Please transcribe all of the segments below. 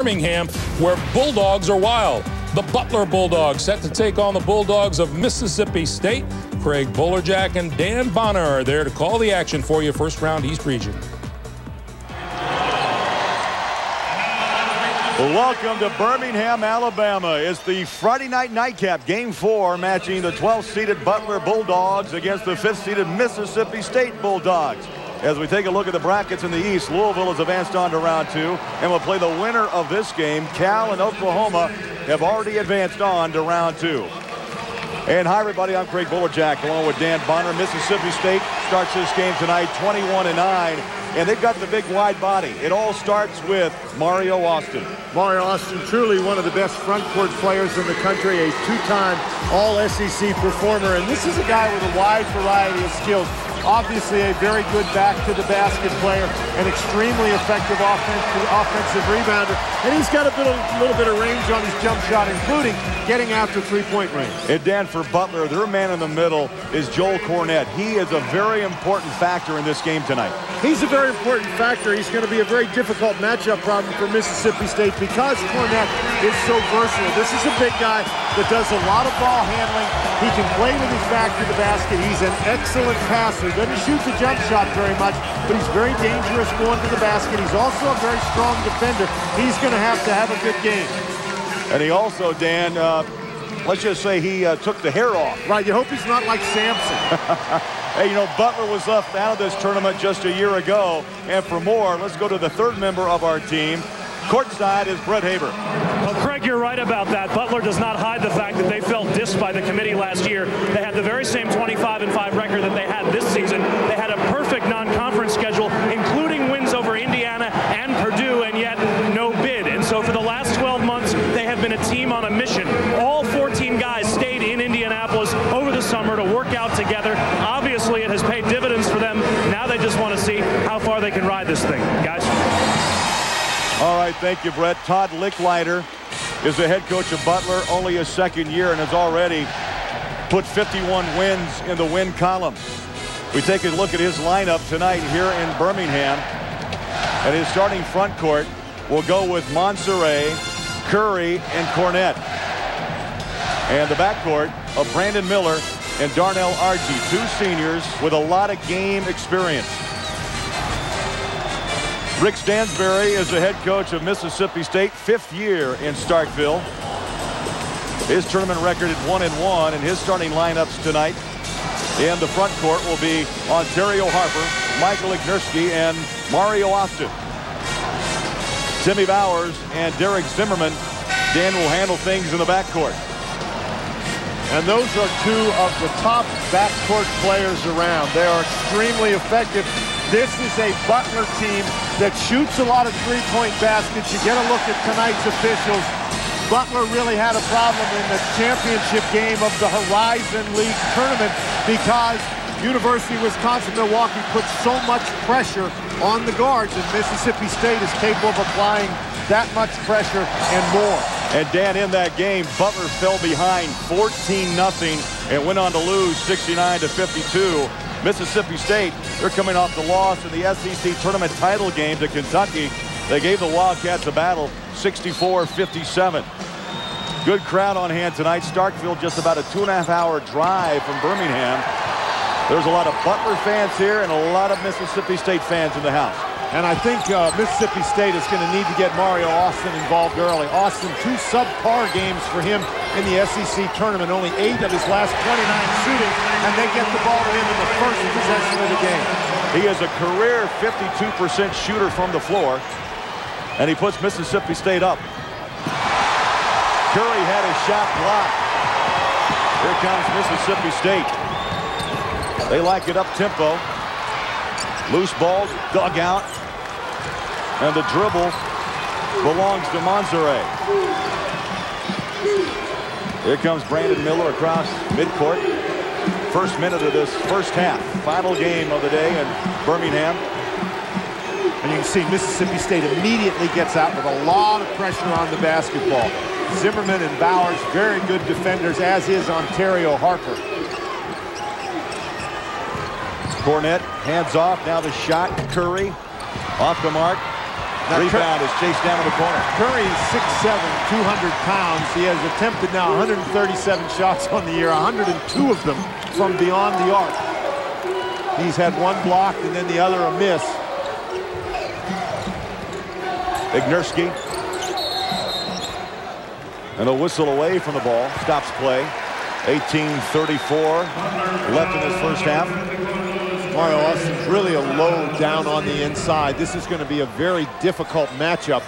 Birmingham, where Bulldogs are wild. The Butler Bulldogs set to take on the Bulldogs of Mississippi State. Craig Bullerjack and Dan Bonner are there to call the action for you. First round East Region. Welcome to Birmingham, Alabama. It's the Friday night nightcap, Game 4, matching the 12th-seeded Butler Bulldogs against the 5th-seeded Mississippi State Bulldogs. As we take a look at the brackets in the East, Louisville has advanced on to round 2 and will play the winner of this game. Cal and Oklahoma have already advanced on to round 2. And hi, everybody. I'm Craig Bullerjack along with Dan Bonner. Mississippi State starts this game tonight 21-9, and they've got the big wide body. It all starts with Mario Austin. Mario Austin, truly one of the best front court players in the country, a two-time All-SEC performer, and this is a guy with a wide variety of skills. Obviously a very good back-to-the-basket player, an extremely effective offensive rebounder, and he's got a little bit of range on his jump shot, including getting out to three-point range. And Dan, for Butler, their man in the middle is Joel Cornette. He is a very important factor in this game tonight. He's a very important factor. He's going to be a very difficult matchup problem for Mississippi State because Cornette is so versatile. This is a big guy that does a lot of ball handling. He can play with his back to the basket. He's an excellent passer. Doesn't shoot the jump shot very much, but he's very dangerous going to the basket. He's also a very strong defender. He's going to have a good game. And he also, Dan, let's just say he took the hair off. Right, you hope he's not like Samson. Hey, you know, Butler was left out of this tournament just a year ago. And for more, let's go to the third member of our team. Courtside is Brett Haber. Well, Craig, you're right about that. Butler does not hide the fact that they felt dissed by the committee last year. They had the very same 25-5 record that they had this season. They had a perfect non-conference schedule, including wins over Indiana and Purdue, and yet no bid. And so for the last 12 months, they have been a team on a mission. All 14 guys stayed in Indianapolis over the summer to work out together. Obviously, it has paid dividends for them. Now they just want to see how far they can ride this thing, guys. All right, thank you, Brett. Todd Licklider is the head coach of Butler, only his second year, and has already put 51 wins in the win column. We take a look at his lineup tonight here in Birmingham, and his starting front court will go with Monserrat, Curry, and Cornette. And the backcourt of Brandon Miller and Darnell Archie, two seniors with a lot of game experience. Rick Stansbury is the head coach of Mississippi State, 5th year in Starkville. His tournament record is 1-1, and his starting lineups tonight in the front court will be Ontario Harper, Michael Ignerski, and Mario Austin. Timmy Bowers and Derek Zimmerman, Dan, will handle things in the backcourt. And those are two of the top backcourt players around. They are extremely effective. This is a Butler team that shoots a lot of three-point baskets. You get a look at tonight's officials. Butler really had a problem in the championship game of the Horizon League tournament because University of Wisconsin-Milwaukee put so much pressure on the guards, and Mississippi State is capable of applying that much pressure and more. And Dan, in that game, Butler fell behind 14-0 and went on to lose 69-52. Mississippi State, they're coming off the loss in the SEC tournament title game to Kentucky. They gave the Wildcats a battle, 64-57. Good crowd on hand tonight. Starkville just about a 2.5-hour drive from Birmingham. There's a lot of Butler fans here and a lot of Mississippi State fans in the house. And I think Mississippi State is going to need to get Mario Austin involved early. Austin, 2 subpar games for him in the SEC tournament. Only 8 of his last 29 shooting, and they get the ball to him in the first possession of the game. He is a career 52% shooter from the floor, and he puts Mississippi State up. Curry had his shot blocked. Here comes Mississippi State. They like it up-tempo. Loose ball, dug out. And the dribble belongs to Monserrat. Here comes Brandon Miller across midcourt. First minute of this first half. Final game of the day in Birmingham. And you can see Mississippi State immediately gets out with a lot of pressure on the basketball. Zimmerman and Bowers, very good defenders, as is Ontario Harper. Cornette, hands off. Now the shot. Curry off the mark. Rebound is chased down in the corner. Curry is 6'7", 200 pounds. He has attempted now 137 shots on the year, 102 of them from beyond the arc. He's had one blocked and then the other a miss. Ignerski. And a whistle away from the ball. Stops play. 18:34 left in this first half. Mario Austin's really a low down on the inside. This is going to be a very difficult matchup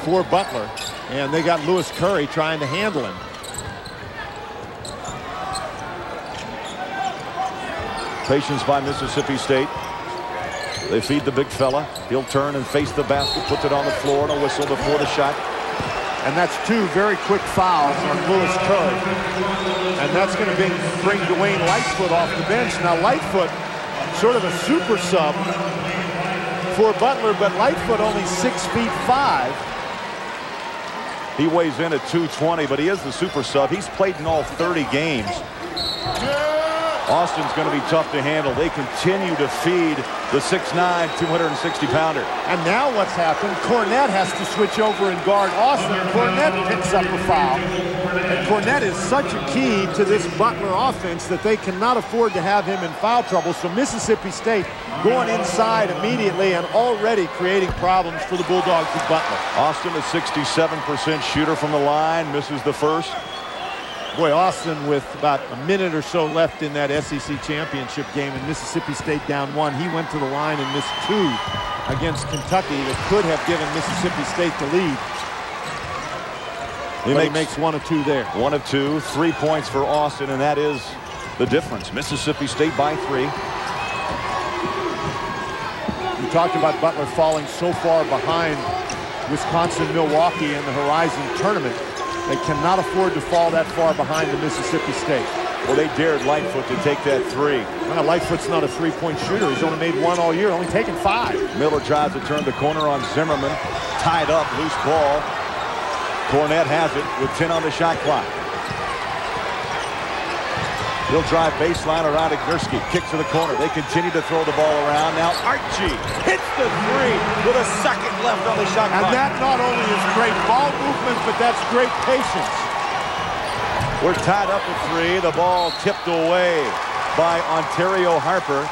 for Butler. And they got Lewis Curry trying to handle him. Patience by Mississippi State. They feed the big fella. He'll turn and face the basket, puts it on the floor, and a whistle before the shot. And that's two very quick fouls on Lewis Curry. And that's going to bring Dwayne Lightfoot off the bench. Now Lightfoot, sort of a super sub for Butler, but Lightfoot only 6'5". He weighs in at 220, but he is the super sub. He's played in all 30 games. Austin's going to be tough to handle. They continue to feed the 6'9", 260-pounder. And now what's happened, Cornette has to switch over and guard Austin. Cornette picks up a foul. And Cornette is such a key to this Butler offense that they cannot afford to have him in foul trouble. So Mississippi State going inside immediately and already creating problems for the Bulldogs with Butler. Austin, a 67% shooter from the line, misses the first. Boy, Austin with about a minute or so left in that SEC championship game and Mississippi State down 1. He went to the line and missed 2 against Kentucky that could have given Mississippi State the lead. He makes 1 of 2 there. 1 of 2, 3 points for Austin, and that is the difference. Mississippi State by 3. We talked about Butler falling so far behind Wisconsin-Milwaukee in the Horizon tournament. They cannot afford to fall that far behind the Mississippi State. Well, they dared Lightfoot to take that 3. Well, Lightfoot's not a three-point shooter. He's only made 1 all year, only taken 5. Miller tries to turn the corner on Zimmerman. Tied up, loose ball. Cornette has it with 10 on the shot clock. He'll drive baseline around Ignerski. Kick to the corner. They continue to throw the ball around. Now Archie hits the 3 with a second left on the shot clock. And that not only is great ball movement, but that's great patience. We're tied up at 3. The ball tipped away by Ontario Harper.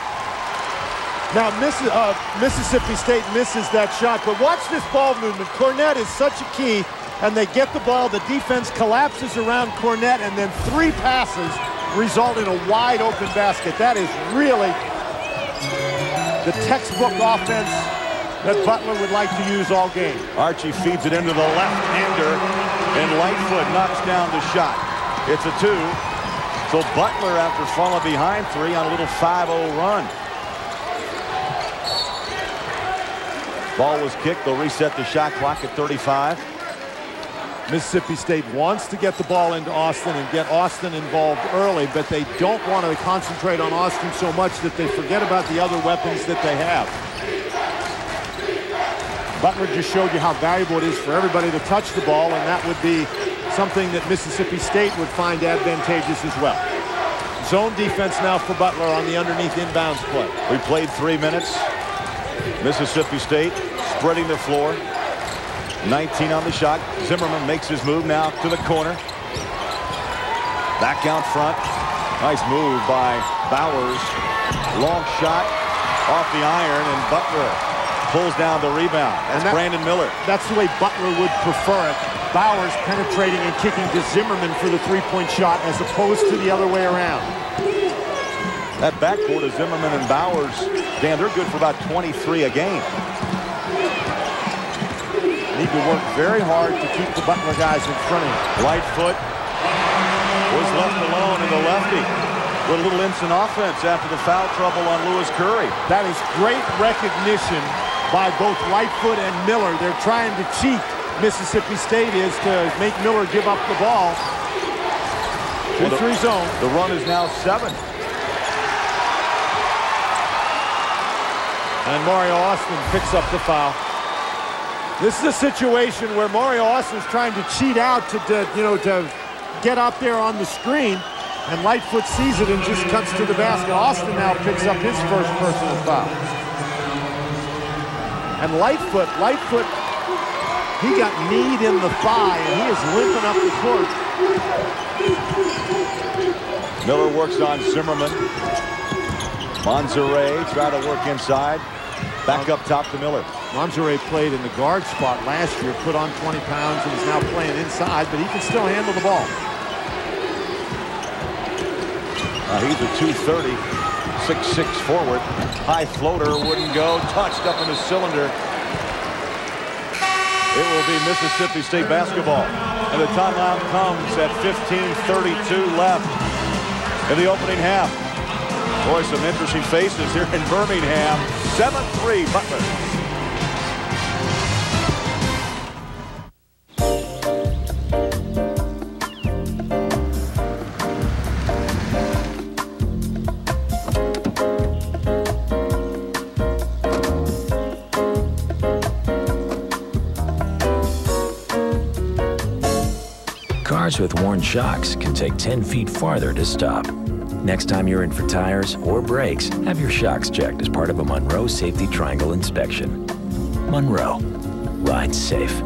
Now Mississippi State misses that shot, but watch this ball movement. Cornette is such a key, and they get the ball. The defense collapses around Cornette, and then 3 passes result in a wide open basket. That is really the textbook offense that Butler would like to use all game. Archie feeds it into the left-hander, and Lightfoot knocks down the shot. It's a 2. So Butler, after falling behind 3 on a little 5-0 run. Ball was kicked. They'll reset the shot clock at 35. Mississippi State wants to get the ball into Austin and get Austin involved early, but they don't want to concentrate on Austin so much that they forget about the other weapons that they have. Butler just showed you how valuable it is for everybody to touch the ball, and that would be something that Mississippi State would find advantageous as well. Zone defense now for Butler on the underneath inbounds play. We played 3 minutes. Mississippi State spreading the floor. 19 on the shot. Zimmerman makes his move now to the corner. Back out front. Nice move by Bowers. Long shot off the iron, and Butler pulls down the rebound. That's Brandon Miller. That's the way Butler would prefer it. Bowers penetrating and kicking to Zimmerman for the 3-point shot as opposed to the other way around. That backcourt of Zimmerman and Bowers, Dan, they're good for about 23 a game. Need to work very hard to keep the Butler guys in front of him. Lightfoot was left alone in the lefty with a little instant offense after the foul trouble on Lewis Curry. That is great recognition by both Lightfoot and Miller. They're trying to cheat. Mississippi State is to make Miller give up the ball. 2-3 zone. The run is now 7. And Mario Austin picks up the foul. This is a situation where Mario Austin is trying to cheat out to get out there on the screen, and Lightfoot sees it and just cuts to the basket. Austin now picks up his first personal foul. And Lightfoot, he got kneed in the thigh, and he is limping up the court. Miller works on Zimmerman. Monserrat try to work inside. Back up top to Miller. Monserrat played in the guard spot last year, put on 20 pounds, and is now playing inside, but he can still handle the ball. He's a 230, 6'6" forward. High floater wouldn't go. Touched up in the cylinder. It will be Mississippi State basketball. And the timeout comes at 15:32 left in the opening half. Boy, some interesting faces here in Birmingham. 7-3 Butler. Cars with worn shocks can take 10 feet farther to stop. Next time you're in for tires or brakes, have your shocks checked as part of a Monroe Safety Triangle inspection. Monroe. Ride safe.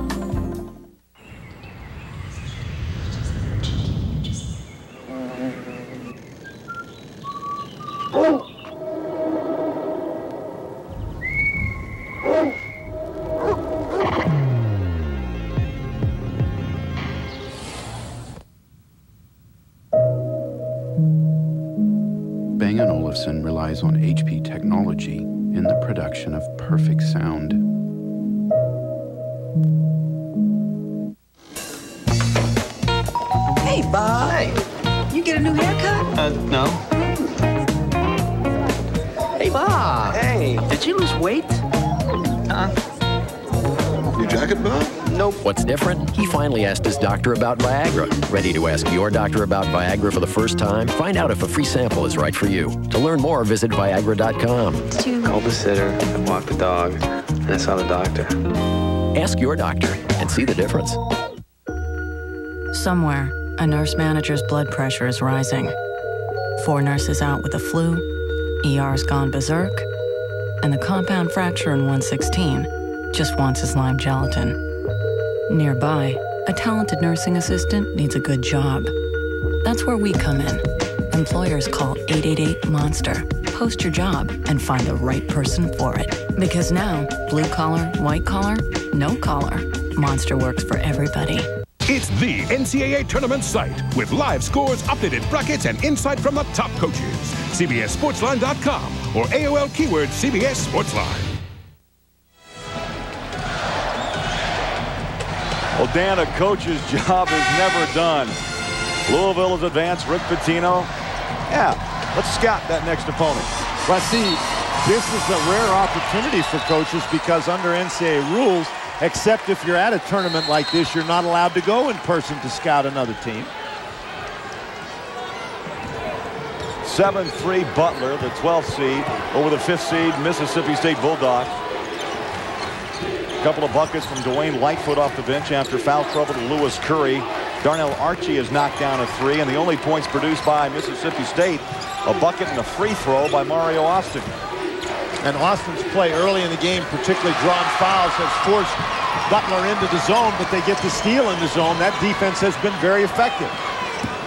Relies on HP technology in the production of perfect sound. Hey, Bob. Hey. You get a new haircut? No. Hey, Bob. Hey. Did you lose weight? New jacket, Bob? Nope. What's different? He finally asked his doctor about Viagra. Ready to ask your doctor about Viagra for the first time? Find out if a free sample is right for you. To learn more, visit Viagra.com. Called the sitter, I walked the dog, and I saw the doctor. Ask your doctor and see the difference. Somewhere, a nurse manager's blood pressure is rising. 4 nurses out with the flu, ER's gone berserk, and the compound fracture in 116 just wants his lime gelatin. Nearby, a talented nursing assistant needs a good job. That's where we come in. Employers call 888-MONSTER. Post your job and find the right person for it. Because now, blue collar, white collar, no collar, Monster works for everybody. It's the NCAA tournament site with live scores, updated brackets, and insight from the top coaches. CBSSportsline.com or AOL keyword CBS Sportsline. Well, Dan, a coach's job is never done. Louisville has advanced. Rick Pitino. Yeah, let's scout that next opponent. Well, see, this is a rare opportunity for coaches because under NCAA rules, except if you're at a tournament like this, you're not allowed to go in person to scout another team. 7-3 Butler, the 12th seed, over the 5th seed Mississippi State Bulldogs. A couple of buckets from Dwayne Lightfoot off the bench after foul trouble to Lewis Curry. Darnell Archie is knocked down a 3, and the only points produced by Mississippi State, a bucket and a free throw by Mario Austin. And Austin's play early in the game, particularly drawn fouls, has forced Butler into the zone, but they get the steal in the zone. That defense has been very effective.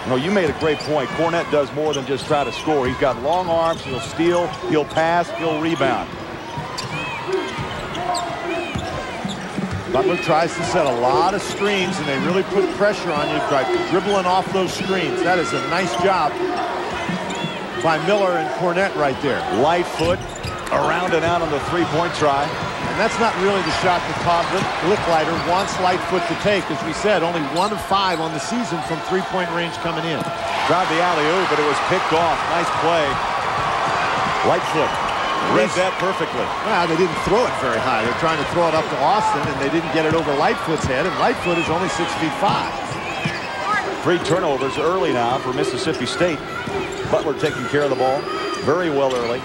No, you made a great point. Cornette does more than just try to score. He's got long arms. He'll steal, he'll pass, he'll rebound. Butler tries to set a lot of screens, and they really put pressure on you by dribbling off those screens. That is a nice job by Miller and Cornette right there. Lightfoot around and out on the three-point try. And that's not really the shot that Todd Licklider wants Lightfoot to take. As we said, only 1 of 5 on the season from three-point range coming in. Tried the alley-oop, but it was picked off. Nice play. Lightfoot read that perfectly. Well, they didn't throw it very high. They're trying to throw it up to Austin, and they didn't get it over Lightfoot's head, and Lightfoot is only 6'5". 3 turnovers early now for Mississippi State. Butler taking care of the ball very well early.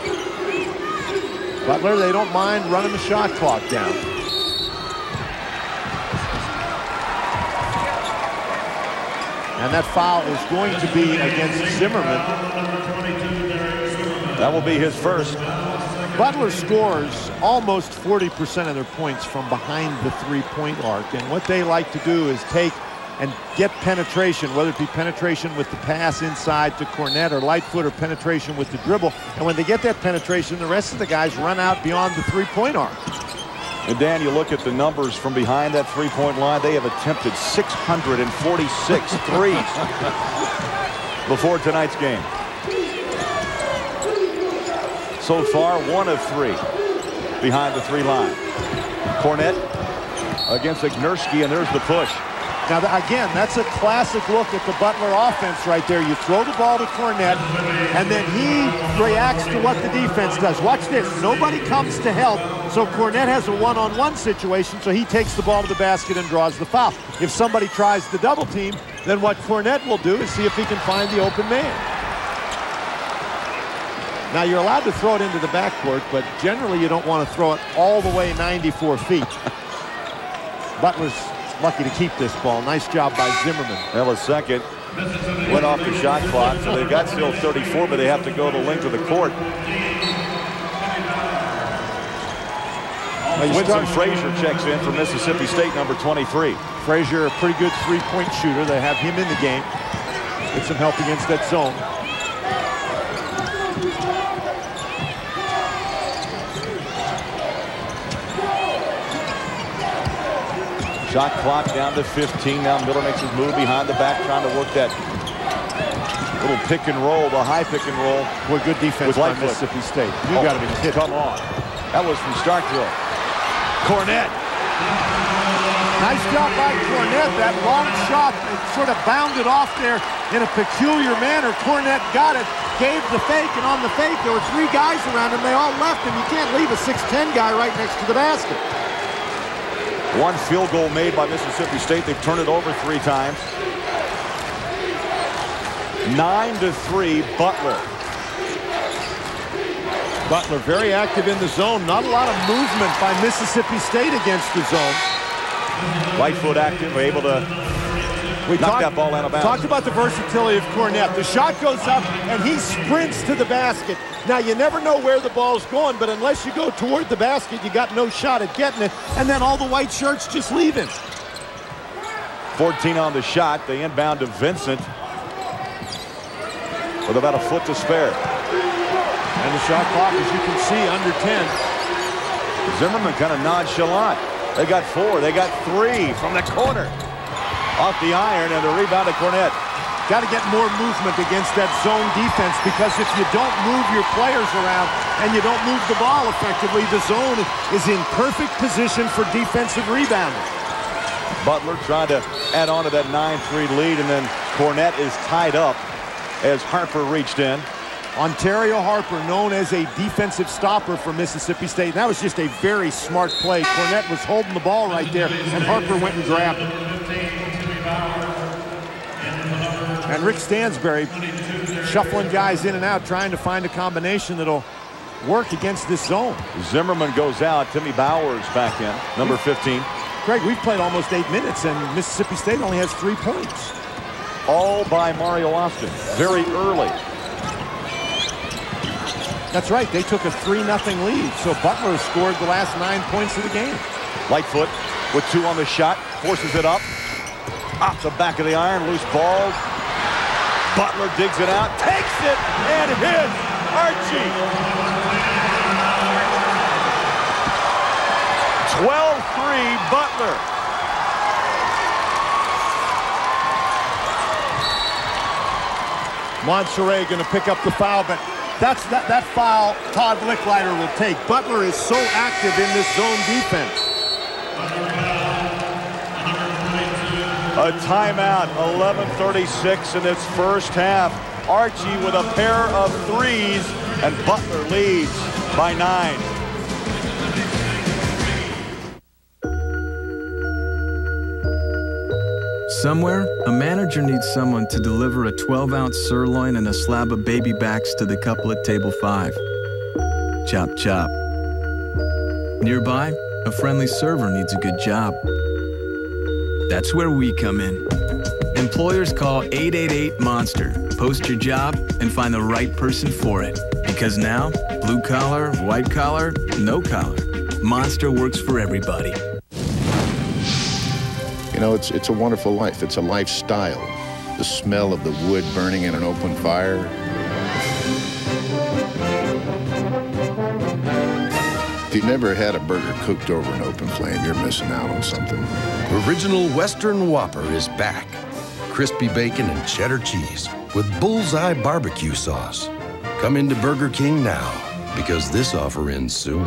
Butler, they don't mind running the shot clock down. And that foul is going to be against Zimmerman. That will be his first. Butler scores almost 40% of their points from behind the three-point arc, and what they like to do is take and get penetration, whether it be penetration with the pass inside to Cornette or Lightfoot, or penetration with the dribble. And when they get that penetration, the rest of the guys run out beyond the three-point arc. And Dan, you look at the numbers from behind that three-point line. They have attempted 646 threes before tonight's game. So far, 1 of 3 behind the three line. Cornette against Ignerski, and there's the push. Now, again, that's a classic look at the Butler offense right there. You throw the ball to Cornette, and then he reacts to what the defense does. Watch this. Nobody comes to help, so Cornette has a one-on-one situation, so he takes the ball to the basket and draws the foul. If somebody tries the double team, then what Cornette will do is see if he can find the open man. Now, you're allowed to throw it into the backcourt, but generally you don't want to throw it all the way 94 feet. Butler's lucky to keep this ball. Nice job by Zimmerman. Well, a second went off the shot clock, so they've got still 34, but they have to go the length of the court. Winston Frazier checks in for Mississippi State, number 23. Frazier, a pretty good three-point shooter. They have him in the game. Get some help against that zone. Shot clock down to 15. Now Miller makes his move behind the back, trying to work that little pick and roll, the high pick and roll. Boy, good defense by Mississippi State. You got to be kidding. Come on. That was from Starkville. Cornette. Nice job by Cornette. That long shot sort of bounded off there in a peculiar manner. Cornette got it, gave the fake, and on the fake there were 3 guys around him. They all left him. You can't leave a 6'10" guy right next to the basket. 1 field goal made by Mississippi State. They've turned it over 3 times. 9-3 Butler. Butler very active in the zone. Not a lot of movement by Mississippi State against the zone. Lightfoot active, able to knock that ball out of bounds. Talked about the versatility of Cornette. The shot goes up, and he sprints to the basket. Now, you never know where the ball's going, but unless you go toward the basket, you got no shot at getting it, and then all the white shirts just leave him. 14 on the shot. They inbound to Vincent with about a foot to spare. And the shot clock, as you can see, under 10. Zimmerman kind of nonchalant. They got 4. They got 3 from the corner. Off the iron, and the rebound to Cornette. Got to get more movement against that zone defense, because if you don't move your players around and you don't move the ball effectively, the zone is in perfect position for defensive rebounding. Butler trying to add on to that 9-3 lead, and then Cornette is tied up as Harper reached in. Ontario Harper, known as a defensive stopper for Mississippi State. And that was just a very smart play. Cornette was holding the ball right there, and Harper went and grabbed it. And Rick Stansbury shuffling guys in and out, trying to find a combination that'll work against this zone. Zimmerman goes out. Timmy Bowers back in, number 15. Craig, we've played almost 8 minutes, and Mississippi State only has 3 points. All by Mario Austin, very early. That's right. They took a 3-0 lead, so Butler scored the last 9 points of the game. Lightfoot with 2 on the shot, forces it up. Off the back of the iron, loose ball. Butler digs it out, takes it, and hits Archie. 12-3 Butler. Monterey going to pick up the foul, but that foul Todd Licklider will take. Butler is so active in this zone defense. A timeout, 11:36 in this first half. Archie with a pair of 3s, and Butler leads by 9. Somewhere, a manager needs someone to deliver a 12-ounce sirloin and a slab of baby backs to the couple at table 5. Chop, chop. Nearby, a friendly server needs a good job. That's where we come in. Employers call 888-MONSTER. Post your job and find the right person for it. Because now, blue collar, white collar, no collar, Monster works for everybody. You know, it's a wonderful life. It's a lifestyle. The smell of the wood burning in an open fire. If you've never had a burger cooked over an open flame, you're missing out on something. Original Western Whopper is back. Crispy bacon and cheddar cheese with bullseye barbecue sauce. Come into Burger King now, because this offer ends soon.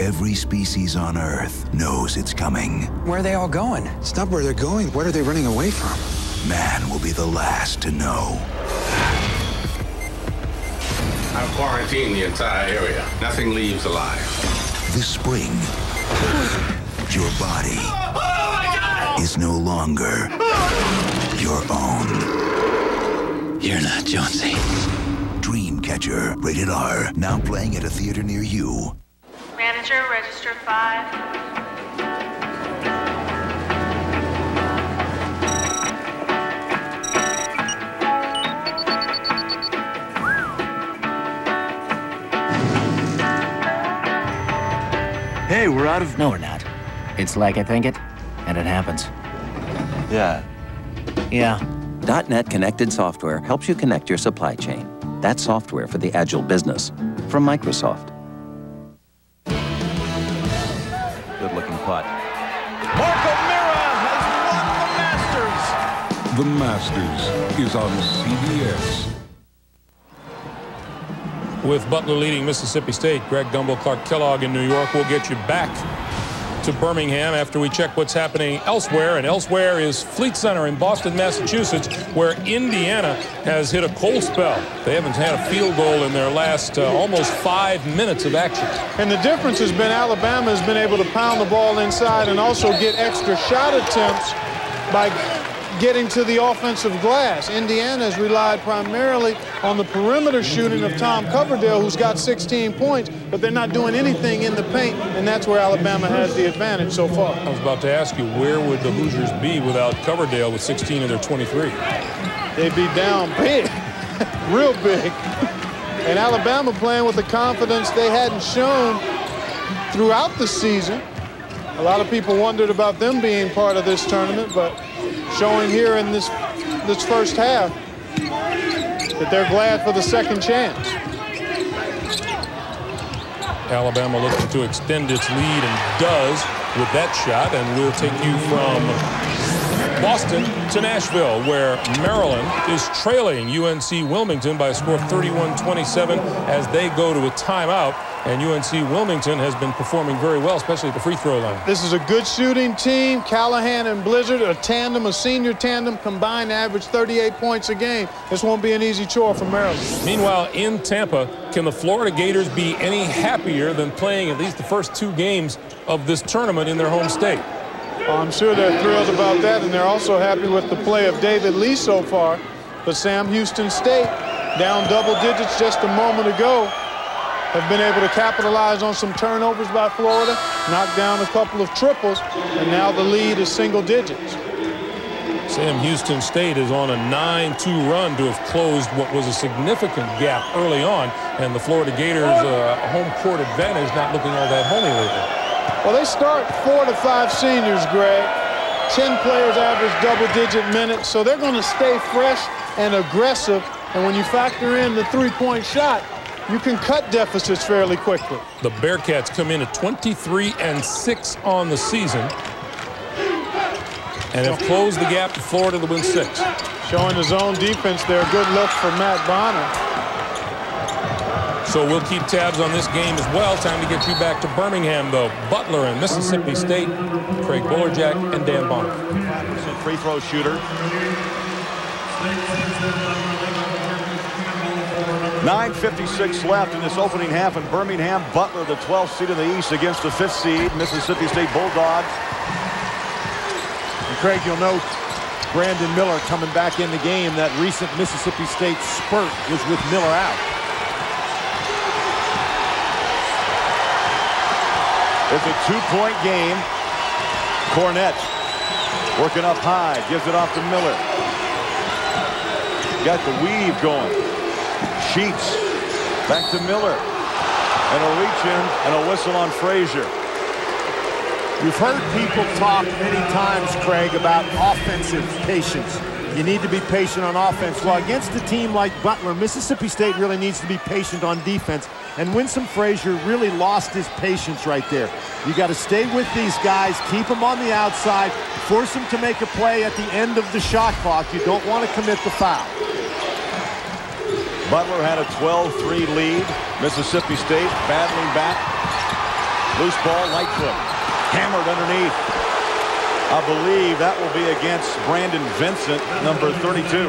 Every species on Earth knows it's coming. Where are they all going? It's not where they're going. What are they running away from? Man will be the last to know. I've quarantined the entire area. Nothing leaves alive. This spring, your body is no longer your own. You're not Jonesy. Dreamcatcher, rated R, now playing at a theater near you. Manager, register 5. Hey, we're out of... No, we're not. It's like I think it, and it happens. Yeah. Yeah. .NET Connected Software helps you connect your supply chain. That's software for the agile business. From Microsoft. Good-looking putt. Marco Mira has won the Masters. The Masters is on CBS. With Butler leading Mississippi State, Greg Gumbel, Clark Kellogg in New York. We'll get you back to Birmingham after we check what's happening elsewhere. And elsewhere is Fleet Center in Boston, Massachusetts, where Indiana has hit a cold spell. They haven't had a field goal in their last almost 5 minutes of action. And the difference has been Alabama has been able to pound the ball inside and also get extra shot attempts by getting to the offensive glass. Indiana has relied primarily on the perimeter shooting of Tom Coverdale, who's got 16 points, but they're not doing anything in the paint, and that's where Alabama has the advantage so far. I was about to ask you, where would the Hoosiers be without Coverdale with 16 of their 23? They'd be down big, real big. And Alabama playing with the confidence they hadn't shown throughout the season. A lot of people wondered about them being part of this tournament, but showing here in this first half that they're glad for the second chance. Alabama looking to extend its lead and does with that shot, and we'll take you from Boston to Nashville, where Maryland is trailing UNC Wilmington by a score of 31-27 as they go to a timeout. And UNC Wilmington has been performing very well, especially at the free throw line. This is a good shooting team. Callahan and Blizzard, a tandem, a senior tandem, combined average 38 points a game. This won't be an easy chore for Maryland. Meanwhile, in Tampa, can the Florida Gators be any happier than playing at least the first 2 games of this tournament in their home state? Well, I'm sure they're thrilled about that, and they're also happy with the play of David Lee so far. But Sam Houston State, down double digits just a moment ago, have been able to capitalize on some turnovers by Florida, knock down a couple of triples, and now the lead is single digits. Sam Houston State is on a 9-2 run to have closed what was a significant gap early on, and the Florida Gators' home court advantage not looking all that homey lately. Well, they start 4 to 5 seniors, Greg. 10 players average double-digit minutes, so they're going to stay fresh and aggressive, and when you factor in the three-point shot, you can cut deficits fairly quickly. The Bearcats come in at 23-6 on the season and have closed the gap to Florida to win 6. Showing the zone defense there. Good look for Matt Bonner. So we'll keep tabs on this game as well. Time to get you back to Birmingham, though. Butler and Mississippi State, Craig Bullerjack and Dan Bonner. Free throw shooter. 9:56 left in this opening half in Birmingham. Butler, the 12th seed in the East, against the 5th seed, Mississippi State Bulldogs. And Craig, you'll note Brandon Miller coming back in the game. That recent Mississippi State spurt was with Miller out. It's a 2-point game. Cornett working up high, gives it off to Miller. Got the weave going. Sheets back to Miller. And a reach in and a whistle on Frazier. You've heard people talk many times, Craig, about offensive patience. You need to be patient on offense. Well, against a team like Butler, Mississippi State really needs to be patient on defense. And Winsome Frazier really lost his patience right there. You got to stay with these guys, keep them on the outside, force them to make a play at the end of the shot clock. You don't want to commit the foul. Butler had a 12-3 lead. Mississippi State battling back. Loose ball, Lightfoot. Hammered underneath. I believe that will be against Brandon Vincent, number 32.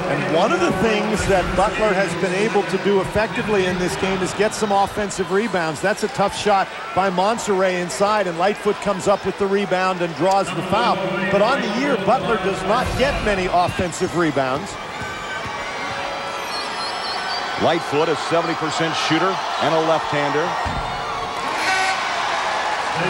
And one of the things that Butler has been able to do effectively in this game is get some offensive rebounds. That's a tough shot by Monserrat inside, and Lightfoot comes up with the rebound and draws the foul. But on the year, Butler does not get many offensive rebounds. Lightfoot, a 70% shooter and a left-hander.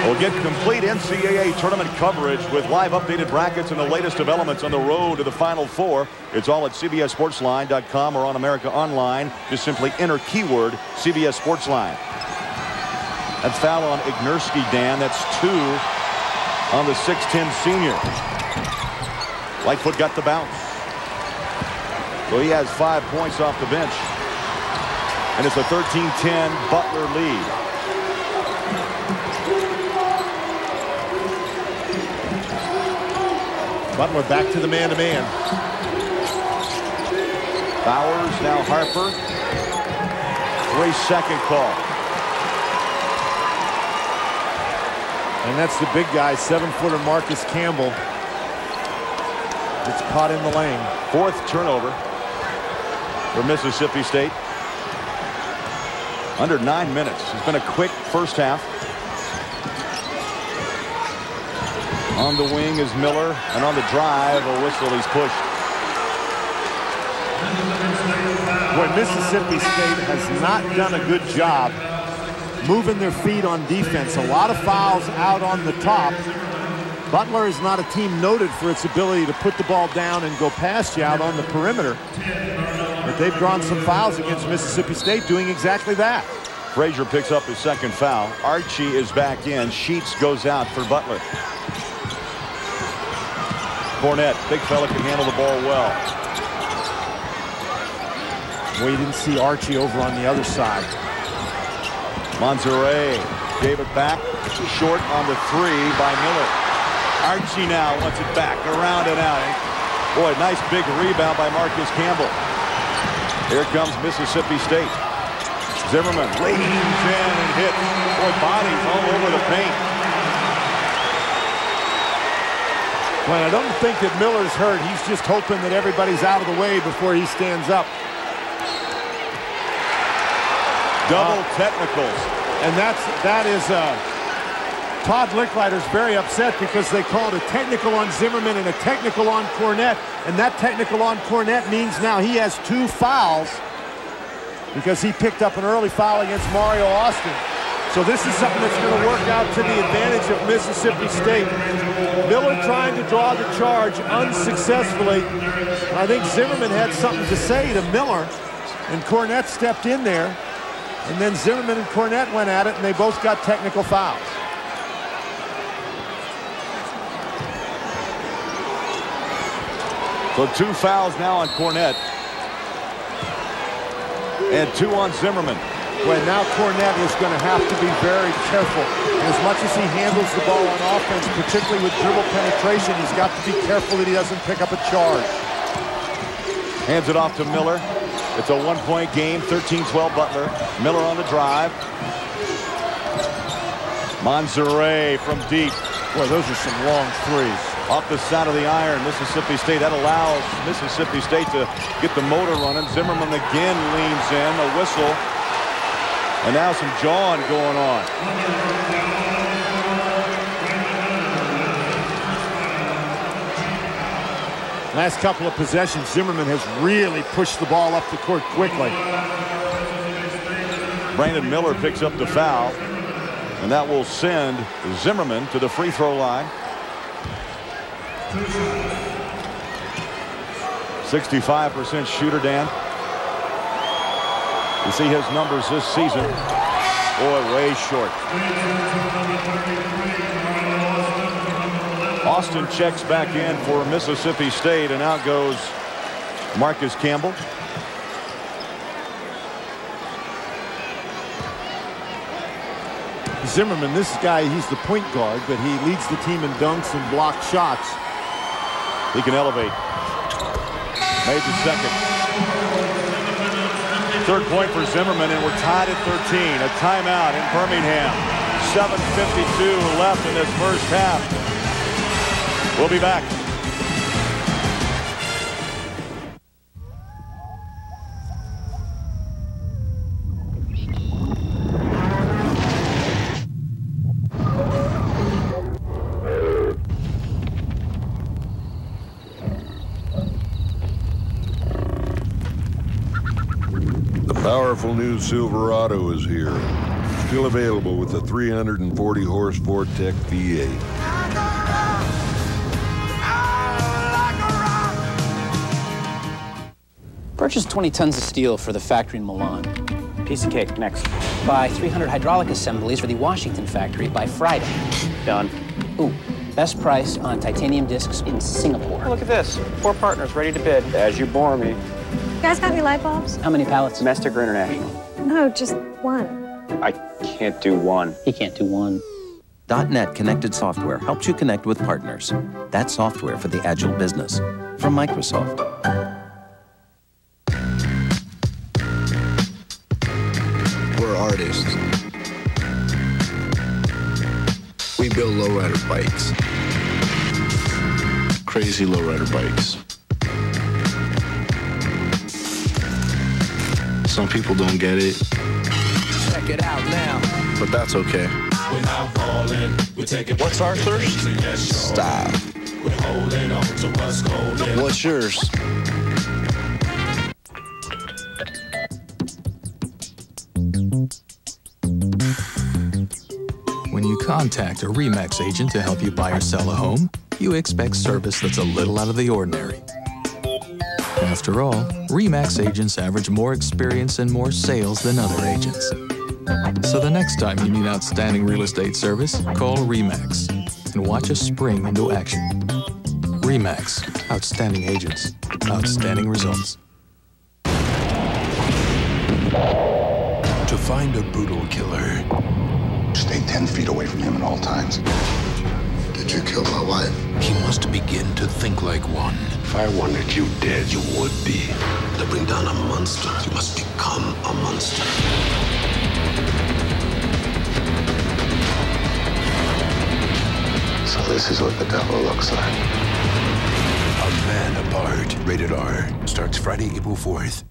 We'll get complete NCAA tournament coverage with live updated brackets and the latest developments on the road to the Final Four. It's all at CBSSportsLine.com or on America Online. Just simply enter keyword CBS Sports Line. That's foul on Ignerski, Dan. That's 2 on the 6'10 senior. Lightfoot got the bounce. So he has 5 points off the bench. And it's a 13-10 Butler lead. Butler back to the man-to-man. Bowers, now Harper. 3-second call. And that's the big guy, 7-footer Marcus Campbell. It's caught in the lane. 4th turnover for Mississippi State. Under 9 minutes. It's been a quick first half. On the wing is Miller, and on the drive, a whistle, he's pushed. Boy, Mississippi State has not done a good job moving their feet on defense. A lot of fouls out on the top. Butler is not a team noted for its ability to put the ball down and go past you out on the perimeter. But they've drawn some fouls against Mississippi State doing exactly that. Frazier picks up his 2nd foul. Archie is back in. Sheets goes out for Butler. Cornett, big fella, can handle the ball well. We didn't see Archie over on the other side. Monserrat gave it back. Short on the 3 by Miller. Archie now wants it back, around and out. Boy, nice big rebound by Marcus Campbell. Here comes Mississippi State. Zimmerman leans in and hits. Boy, bodies all over the paint. Well, I don't think that Miller's hurt. He's just hoping that everybody's out of the way before he stands up. Double technicals. And that is Todd Licklider's very upset because they called a technical on Zimmerman and a technical on Cornett. And that technical on Cornett means now he has 2 fouls because he picked up an early foul against Mario Austin. So this is something that's going to work out to the advantage of Mississippi State. Miller trying to draw the charge unsuccessfully. I think Zimmerman had something to say to Miller, and Cornett stepped in there. And then Zimmerman and Cornett went at it, and they both got technical fouls. So 2 fouls now on Cornett. And 2 on Zimmerman. Well, now Cornett is going to have to be very careful. And as much as he handles the ball on offense, particularly with dribble penetration, he's got to be careful that he doesn't pick up a charge. Hands it off to Miller. It's a 1-point game, 13-12 Butler. Miller on the drive. Monserrat from deep. Boy, those are some long threes. Off the side of the iron, Mississippi State. That allows Mississippi State to get the motor running. Zimmerman again leans in, a whistle. And now some jawing going on. Last couple of possessions, Zimmerman has really pushed the ball up the court quickly. Brandon Miller picks up the foul. And that will send Zimmerman to the free throw line. 65% shooter, Dan. You see his numbers this season. Boy, way short. Austin checks back in for Mississippi State, and out goes Marcus Campbell. Zimmerman, this guy, he's the point guard, but he leads the team in dunks and blocked shots. He can elevate. Made the second. Third point for Zimmerman, and we're tied at 13. A timeout in Birmingham. 7:52 left in this first half. We'll be back. Powerful new Silverado is here. Still available with the 340 horse Vortec V8. Purchase 20 tons of steel for the factory in Milan. Piece of cake. Next. Buy 300 hydraulic assemblies for the Washington factory by Friday. Done. Ooh, best price on titanium discs in Singapore. Oh, look at this. 4 partners ready to bid. As you bore me. You guys got any light bulbs? How many pallets? Domestic or international? No, just one. I can't do one. He can't do one. .NET Connected Software helps you connect with partners. That's software for the agile business. From Microsoft. We're artists. We build lowrider bikes. Crazy lowrider bikes. Some people don't get it. Check it out now. But that's okay. What's our thirst? Style. What's yours? When you contact a RE/MAX agent to help you buy or sell a home, you expect service that's a little out of the ordinary. After all, RE/MAX agents average more experience and more sales than other agents. So the next time you need outstanding real estate service, call RE/MAX and watch us spring into action. RE/MAX, outstanding agents, outstanding results. To find a brutal killer, stay 10 feet away from him at all times. Did you kill my wife? He must begin to think like one. If I wanted you dead, you would be. To bring down a monster, you must become a monster. So this is what the devil looks like. A Man Apart, rated R, starts Friday, April 4th.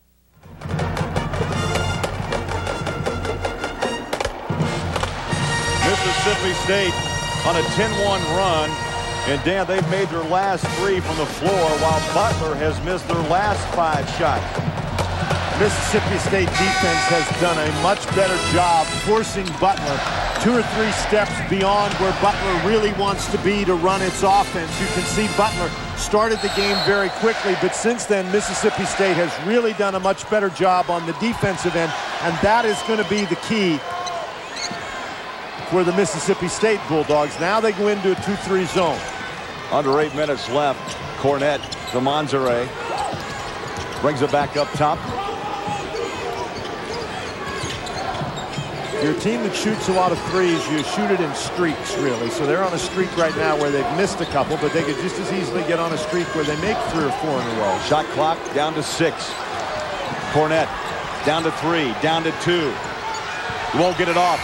Mississippi State on a 10-1 run. And Dan, they've made their last 3 from the floor, while Butler has missed their last 5 shots. Mississippi State defense has done a much better job forcing Butler 2 or 3 steps beyond where Butler really wants to be to run its offense. You can see Butler started the game very quickly, but since then Mississippi State has really done a much better job on the defensive end, and that is going to be the key for the Mississippi State Bulldogs. Now they go into a 2-3 zone. Under 8 minutes left. Cornette to Monzere. Brings it back up top. Your team that shoots a lot of threes, you shoot it in streaks, really. So they're on a streak right now where they've missed a couple, but they could just as easily get on a streak where they make 3 or 4 in a row. Shot clock down to 6. Cornette down to 3, down to 2. He won't get it off.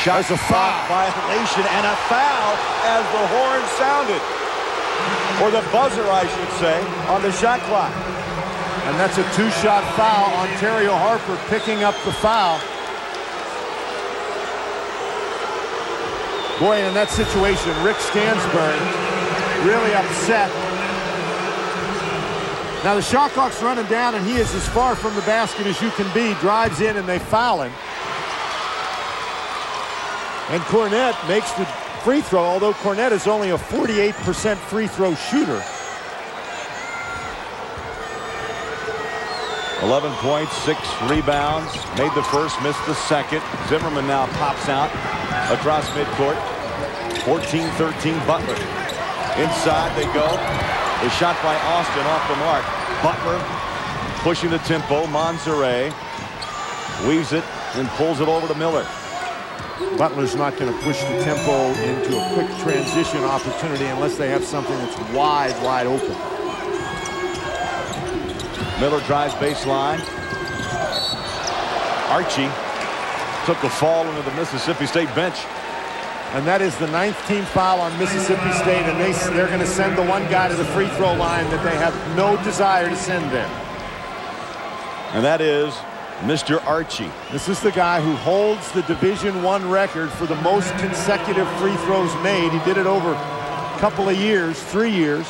Shot's a foul violation and a foul as the horn sounded. Or the buzzer, I should say, on the shot clock. And that's a 2-shot foul. Ontario Harper picking up the foul. Boy, in that situation, Rick Stansbury really upset. Now the shot clock's running down, and he is as far from the basket as you can be. Drives in, and they foul him. And Cornett makes the free throw, although Cornett is only a 48% free throw shooter. 11 points, 6 rebounds. Made the first, missed the second. Zimmerman now pops out across midcourt. 14-13 Butler. Inside they go. A shot by Austin off the mark. Butler pushing the tempo. Monserrat weaves it and pulls it over to Miller. Butler's not going to push the tempo into a quick transition opportunity unless they have something that's wide open. Miller drives baseline. Archie took a fall into the Mississippi State bench. And that is the 9th team foul on Mississippi State, and they're going to send the one guy to the free throw line that they have no desire to send there. And that is Mr. Archie. This is the guy who holds the Division I record for the most consecutive free throws made. He did it over a couple of years, 3 years.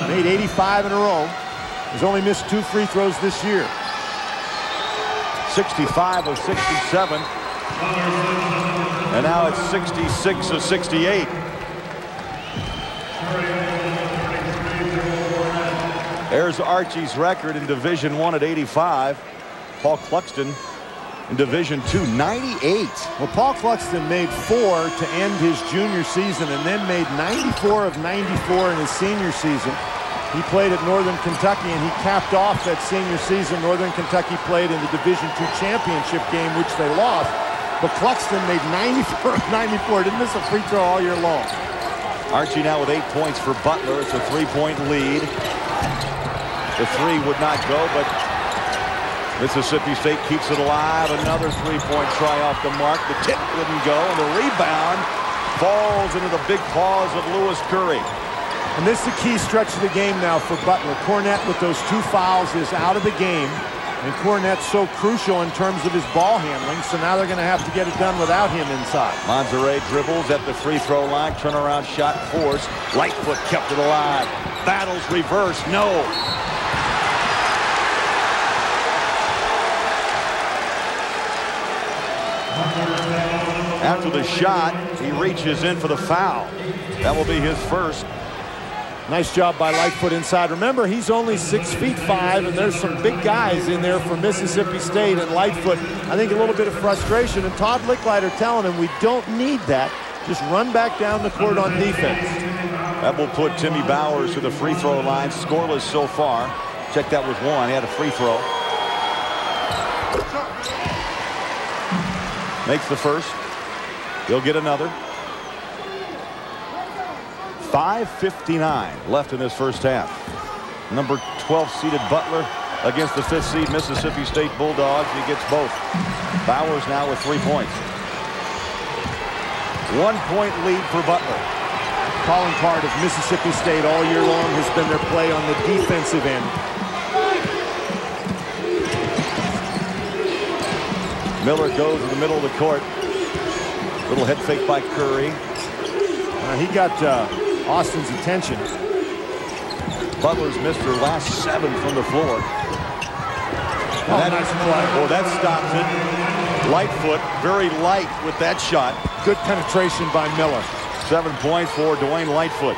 Made 85 in a row. He's only missed 2 free throws this year. 65 of 67. And now it's 66 of 68. There's Archie's record in Division I at 85. Paul Cluxton in Division II, 98. Well, Paul Cluxton made 4 to end his junior season and then made 94 of 94 in his senior season. He played at Northern Kentucky, and he capped off that senior season. Northern Kentucky played in the Division II championship game, which they lost. But Cluxton made 94 of 94. Didn't miss a free throw all year long. Archie now with 8 points for Butler. It's a 3-point lead. The 3 would not go, but Mississippi State keeps it alive. Another 3-point try off the mark. The tip wouldn't go, and the rebound falls into the big paws of Lewis Curry. And this is the key stretch of the game now for Butler. Cornett with those 2 fouls is out of the game. And Cornett's so crucial in terms of his ball handling, so now they're going to have to get it done without him inside. Monserrat dribbles at the free throw line. Turnaround shot forced. Lightfoot kept it alive. Battles reverse. No. After the shot, he reaches in for the foul. That will be his first. Nice job by Lightfoot inside. Remember, he's only 6'5", and there's some big guys in there for Mississippi State. And Lightfoot, I think a little bit of frustration. And Todd Licklider telling him, we don't need that. Just run back down the court on defense. That will put Timmy Bowers to the free throw line. Scoreless so far. Check that with 1. He had a free throw. Makes the first. He'll get another. 5:59 left in this first half. Number 12 seeded Butler against the 5th seed Mississippi State Bulldogs. He gets both. Bowers now with 3 points. 1-point lead for Butler. Calling card of Mississippi State all year long has been their play on the defensive end. Miller goes to the middle of the court. Little head fake by Curry. He got Austin's attention. Butler's missed her last 7 from the floor. Nice play. Oh, that stops it. Lightfoot, very light with that shot. Good penetration by Miller. 7 points for Dwayne Lightfoot.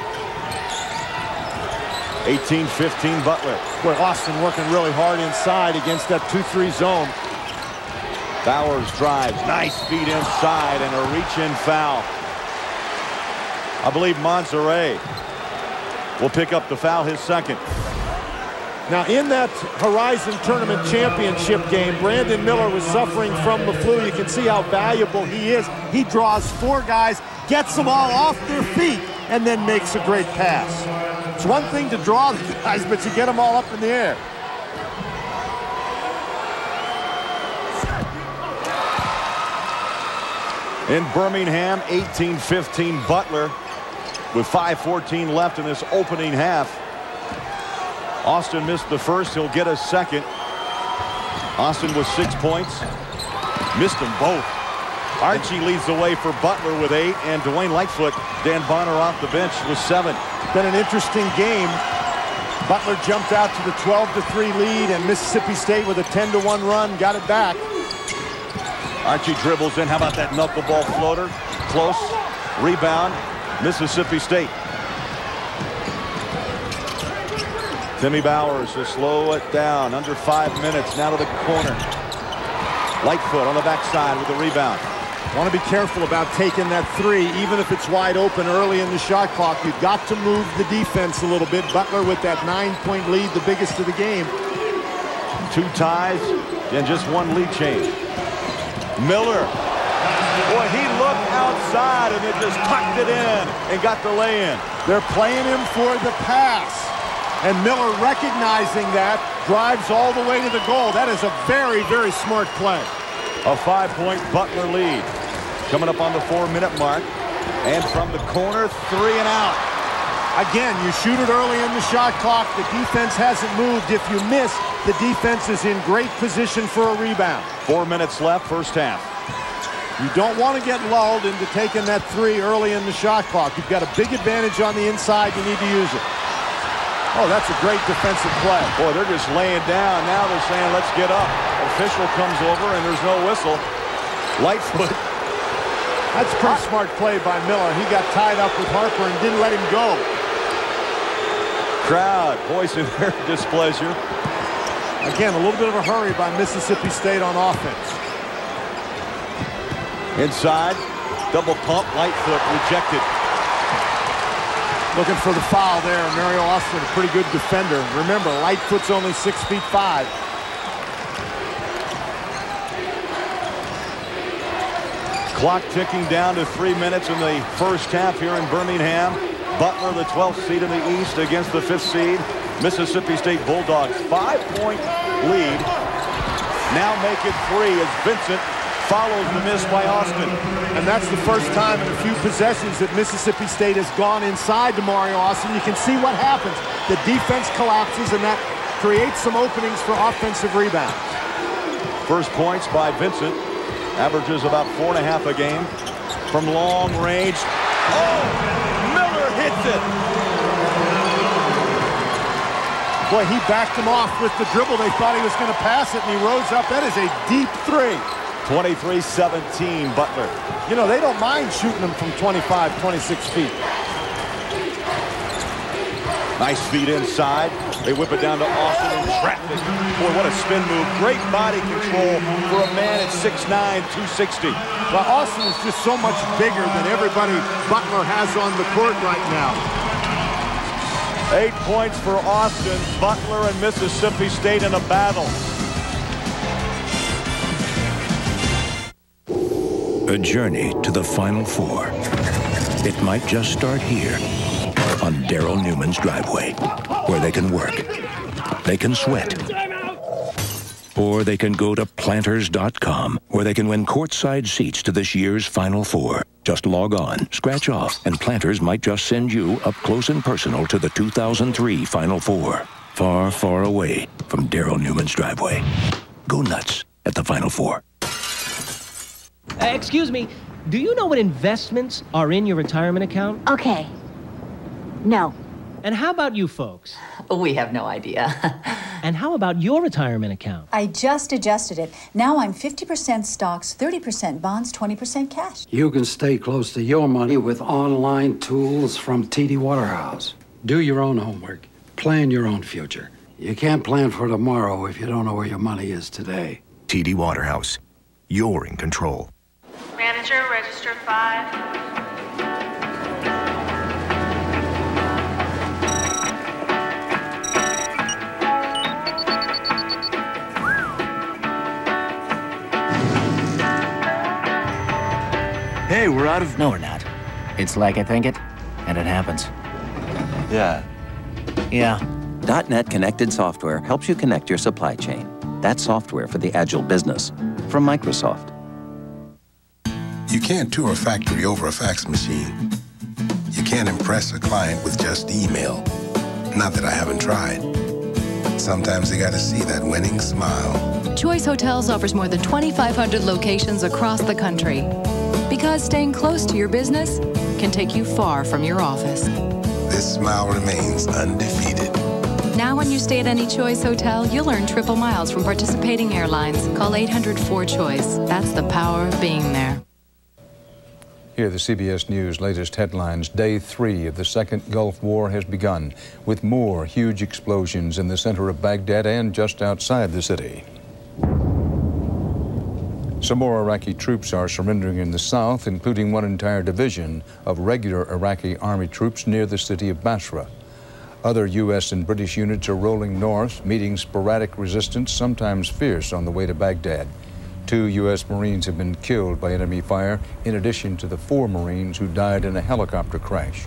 18-15 Butler. Boy, Austin working really hard inside against that 2-3 zone. Bowers drives. Nice feed inside and a reach-in foul. I believe Monserrat will pick up the foul, his second. Now, in that Horizon Tournament Championship game, Brandon Miller was suffering from the flu. You can see how valuable he is. He draws 4 guys, gets them all off their feet, and then makes a great pass. It's one thing to draw the guys, but you get them all up in the air. In Birmingham, 18-15 Butler with 5:14 left in this opening half. Austin missed the first. He'll get a second. Austin with 6 points. Missed them both. Archie leads the way for Butler with 8, and Dwayne Lightfoot, Dan Bonner off the bench with 7. Been an interesting game. Butler jumped out to the 12-3 lead, and Mississippi State with a 10-1 run got it back. Archie dribbles in. How about that knuckleball floater? Close. Rebound. Mississippi State. Timmy Bowers to slow it down. Under 5 minutes. Now to the corner. Lightfoot on the backside with the rebound. Want to be careful about taking that three, even if it's wide open early in the shot clock. You've got to move the defense a little bit. Butler with that 9-point lead, the biggest of the game. 2 ties and just 1 lead change. Miller. Boy, he looked outside and then just tucked it in and got the lay-in. They're playing him for the pass. And Miller, recognizing that, drives all the way to the goal. That is a very, very smart play. A 5-point Butler lead. Coming up on the 4-minute mark. And from the corner, 3 and out. Again, you shoot it early in the shot clock. The defense hasn't moved. If you miss, the defense is in great position for a rebound. 4 minutes left, first half. You don't want to get lulled into taking that three early in the shot clock. You've got a big advantage on the inside. You need to use it. Oh, that's a great defensive play. Boy, they're just laying down. Now they're saying, let's get up. Official comes over, and there's no whistle. Lightfoot. That's a pretty smart play by Miller. He got tied up with Harper and didn't let him go. Crowd voicing their displeasure. Again, a little bit of a hurry by Mississippi State on offense. Inside. Double pump. Lightfoot rejected. Looking for the foul there. Mario Austin, a pretty good defender. Remember, Lightfoot's only 6'5". Clock ticking down to 3 minutes in the first half here in Birmingham. Butler, the 12th seed in the East, against the 5th seed, Mississippi State Bulldogs. 5-point lead. Now make it 3 as Vincent follows the miss by Austin. And that's the first time in a few possessions that Mississippi State has gone inside to Mario Austin. You can see what happens. The defense collapses, and that creates some openings for offensive rebounds. First points by Vincent. Averages about 4.5 a game. From long range. Oh! Miller hits it! Boy, he backed him off with the dribble. They thought he was going to pass it, and he rose up. That is a deep three. 23-17 Butler. You know, they don't mind shooting them from 25, 26 feet. Nice feed inside. They whip it down to Austin and trap it. Boy, what a spin move. Great body control for a man at 6'9", 260. Well, Austin is just so much bigger than everybody Butler has on the court right now. 8 points for Austin. Butler and Mississippi State in a battle. A journey to the Final Four. It might just start here on Daryl Newman's driveway, where they can work, they can sweat, or they can go to Planters.com, where they can win courtside seats to this year's Final Four. Just log on, scratch off, and Planters might just send you up close and personal to the 2003 Final Four. Far, far away from Daryl Newman's driveway. Go nuts at the Final Four. Excuse me, do you know what investments are in your retirement account? Okay. No. And how about you folks? We have no idea. And how about your retirement account? I just adjusted it. Now I'm 50% stocks, 30% bonds, 20% cash. You can stay close to your money with online tools from TD Waterhouse. Do your own homework. Plan your own future. You can't plan for tomorrow if you don't know where your money is today. TD Waterhouse. You're in control. Manager, register 5. Hey, we're out of... No, we're not. It's like I think it, and it happens. Yeah. Yeah. .NET Connected Software helps you connect your supply chain. That's software for the agile business. From Microsoft. You can't tour a factory over a fax machine. You can't impress a client with just email. Not that I haven't tried. Sometimes they gotta see that winning smile. Choice Hotels offers more than 2,500 locations across the country. Because staying close to your business can take you far from your office. This smile remains undefeated. Now when you stay at any Choice hotel, you'll earn triple miles from participating airlines. Call 800-4CHOICE. That's the power of being there. Here are the CBS News latest headlines. Day 3 of the Second Gulf War has begun, with more huge explosions in the center of Baghdad and just outside the city. Some more Iraqi troops are surrendering in the south, including one entire division of regular Iraqi army troops near the city of Basra. Other U.S. and British units are rolling north, meeting sporadic resistance, sometimes fierce, on the way to Baghdad. 2 U.S. Marines have been killed by enemy fire, in addition to the 4 Marines who died in a helicopter crash.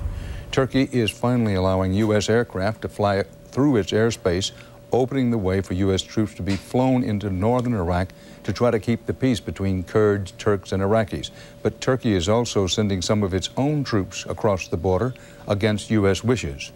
Turkey is finally allowing U.S. aircraft to fly through its airspace, opening the way for U.S. troops to be flown into northern Iraq to try to keep the peace between Kurds, Turks, and Iraqis. But Turkey is also sending some of its own troops across the border against U.S. wishes.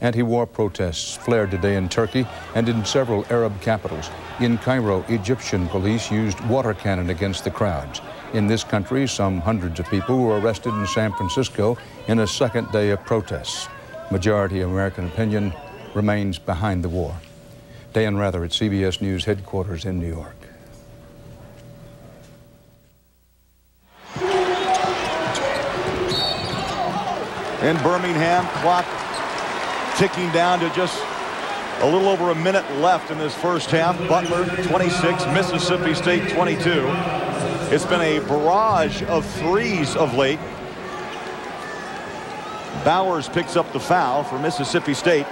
Anti-war protests flared today in Turkey and in several Arab capitals. In Cairo, Egyptian police used water cannon against the crowds. In this country, some hundreds of people were arrested in San Francisco in a second day of protests. Majority American opinion remains behind the war. Dan Rather at CBS News headquarters in New York. In Birmingham, clock ticking down to just a little over a minute left in this first half. Butler 26, Mississippi State 22. It's been a barrage of threes of late. Bowers picks up the foul for Mississippi State.